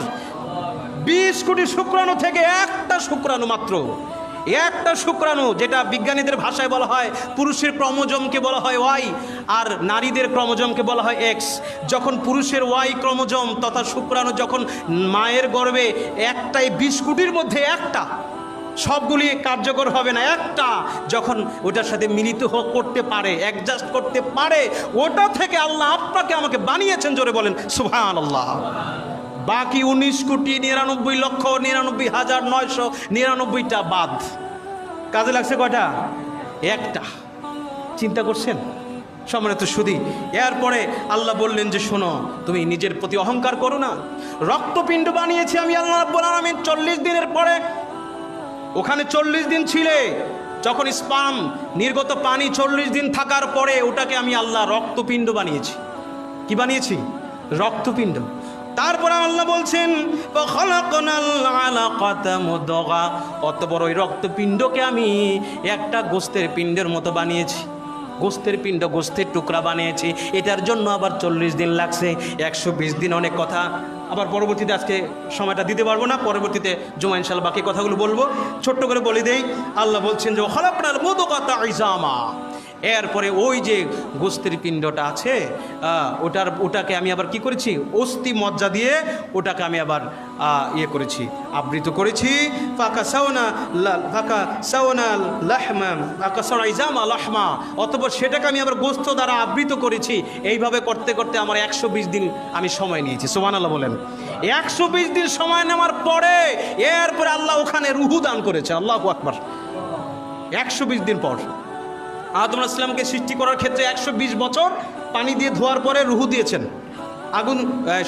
20 কোটি শুক্রাণু থেকে একটা শুক্রাণু মাত্র, একটা শুক্রাণু, যেটা বিজ্ঞানীদের ভাষায় বলা হয় পুরুষের ক্রোমোজোমকে বলা হয় ওয়াই আর নারীদের ক্রোমোজোমকে বলা হয় এক্স। যখন পুরুষের ওয়াই ক্রোমোজোম তথা শুক্রাণু যখন মায়ের গর্ভে একটাই 20 কোটির মধ্যে একটা, সবগুলি কার্যকর হবে না, একটা যখন ওটার সাথে মিলিত করতে পারে, অ্যাডজাস্ট করতে পারে, ওটা থেকে আল্লাহ আপনাকে আমাকে বানিয়েছেন, জোরে বলেন সুবহানাল্লাহ। বাকি 19,99,99,999টা বাদ। কাজে লাগছে কয়টা? একটা। চিন্তা করছেন সম্মানিত সুধী? এরপরে আল্লাহ বললেন যে শোনো, তুমি নিজের প্রতি অহংকার করো না। রক্তপিণ্ড বানিয়েছি আমি আল্লাহ রাব্বুল আলামিন 40 দিনের পরে। ওখানে 40 দিন ছিলে, যখন স্পার্ম নির্গত পানি 40 দিন থাকার পরে ওটাকে আমি আল্লাহ রক্তপিণ্ড বানিয়েছি। কি বানিয়েছি? রক্তপিণ্ড। তারপর আল্লাহ বলছেন অতঃপর ওই রক্তপিণ্ডকে আমি একটা গোস্তের পিণ্ডের মতো বানিয়েছি। গোস্তের পিণ্ড, গোস্তের টুকরা বানিয়েছি। এটার জন্য আবার 40 দিন লাগছে। 120 দিন অনেক কথা, আবার পরবর্তীতে আজকে সময়টা দিতে পারবো না, পরবর্তীতে জুমা ইনশাআল্লাহ বাকি কথাগুলো বলবো। ছোট্ট করে বলে দেই, আল্লাহ বলছেন যে খালাকনাল মুদগাতা ইজামা, এরপরে ওই যে গোস্তের পিণ্ডটা আছে ওটাকে আমি আবার কি করেছি? অস্থি মজ্জা দিয়ে ওটাকে আমি আবার করেছি, আবৃত করেছি। অতঃপর সেটাকে আমি আবার গোস্ত দ্বারা আবৃত করেছি। এইভাবে করতে করতে আমার 120 দিন আমি সময় নিয়েছি, সুবহানাল্লাহ বলেন। 120 দিন সময় নেওয়ার পরে এরপরে আল্লাহ ওখানে রুহু দান করেছে, আল্লাহু আকবার। 120 দিন পর আদম আলাইহিস সালামকে সৃষ্টি করার ক্ষেত্রে 120 বছর পানি দিয়ে ধোয়ার পরে রুহু দিয়েছেন, আগুন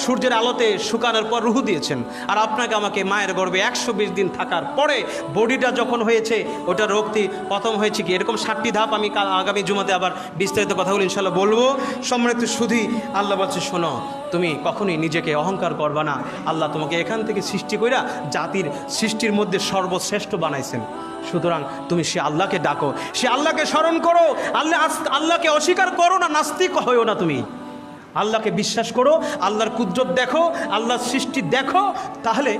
সূর্যের আলোতে শুকানোর পর রুহু দিয়েছেন। আর আপনাকে আমাকে মায়ের গর্ভে 120 দিন থাকার পরে বডিটা যখন হয়েছে, ওটা রক্তি প্রথম হয়েছে কি এরকম 7টি ধাপ। আমি আগামী জুমাতে আবার বিস্তারিত কথাগুলো ইনশাআল্লাহ বলবো। সম্মানিত সুধী, আল্লাহ বলছে শোনো, তুমি কখনোই নিজেকে অহংকার করবা না। আল্লাহ তোমাকে এখান থেকে সৃষ্টি কইরা জাতির সৃষ্টির মধ্যে সর্বশ্রেষ্ঠ বানাইছেন। সুতরাং তুমি সে আল্লাহকে ডাকো, সে আল্লাহকে স্মরণ করো, আল্লাহকে অস্বীকার করো না, নাস্তিক হইও না। তুমি আল্লাহকে বিশ্বাস করো, আল্লাহর কুদরত দেখো, আল্লাহর সৃষ্টি দেখো, তাহলে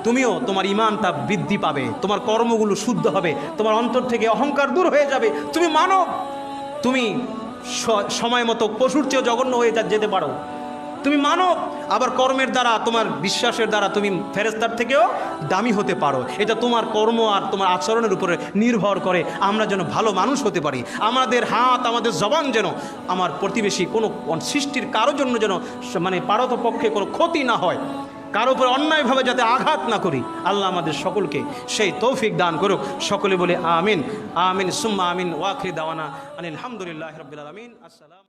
তুমিও তোমার ঈমানটা বৃদ্ধি পাবে, তোমার কর্মগুলো শুদ্ধ হবে, তোমার অন্তর থেকে অহংকার দূর হয়ে যাবে। তুমি মানব, তুমি সময় মতো পশুর চেয়েও জঘন্য হয়ে যেতে পারো। তুমি মানব, আবার কর্মের দ্বারা, তোমার বিশ্বাসের দ্বারা তুমি ফেরেশতার থেকেও দামি হতে পারো। এটা তোমার কর্ম আর তোমার আচরণের উপরে নির্ভর করে আমরা যেন ভালো মানুষ হতে পারি। আমাদের হাত, আমাদের জবান যেন আমার প্রতিবেশী কোনো সৃষ্টির কারো জন্য যেন মানে পারতপক্ষে কোনো ক্ষতি না হয়, কারো উপর অন্যায়ভাবে যাতে আঘাত না করি। আল্লাহ আমাদের সকলকে সেই তৌফিক দান করুক। সকলে বলে আমিন, আমিন সুম্মা আমিন। ওয়াখির দাওয়ানা আনিল হামদুলিল্লাহি রাব্বিল আলামিন। আসসালাম।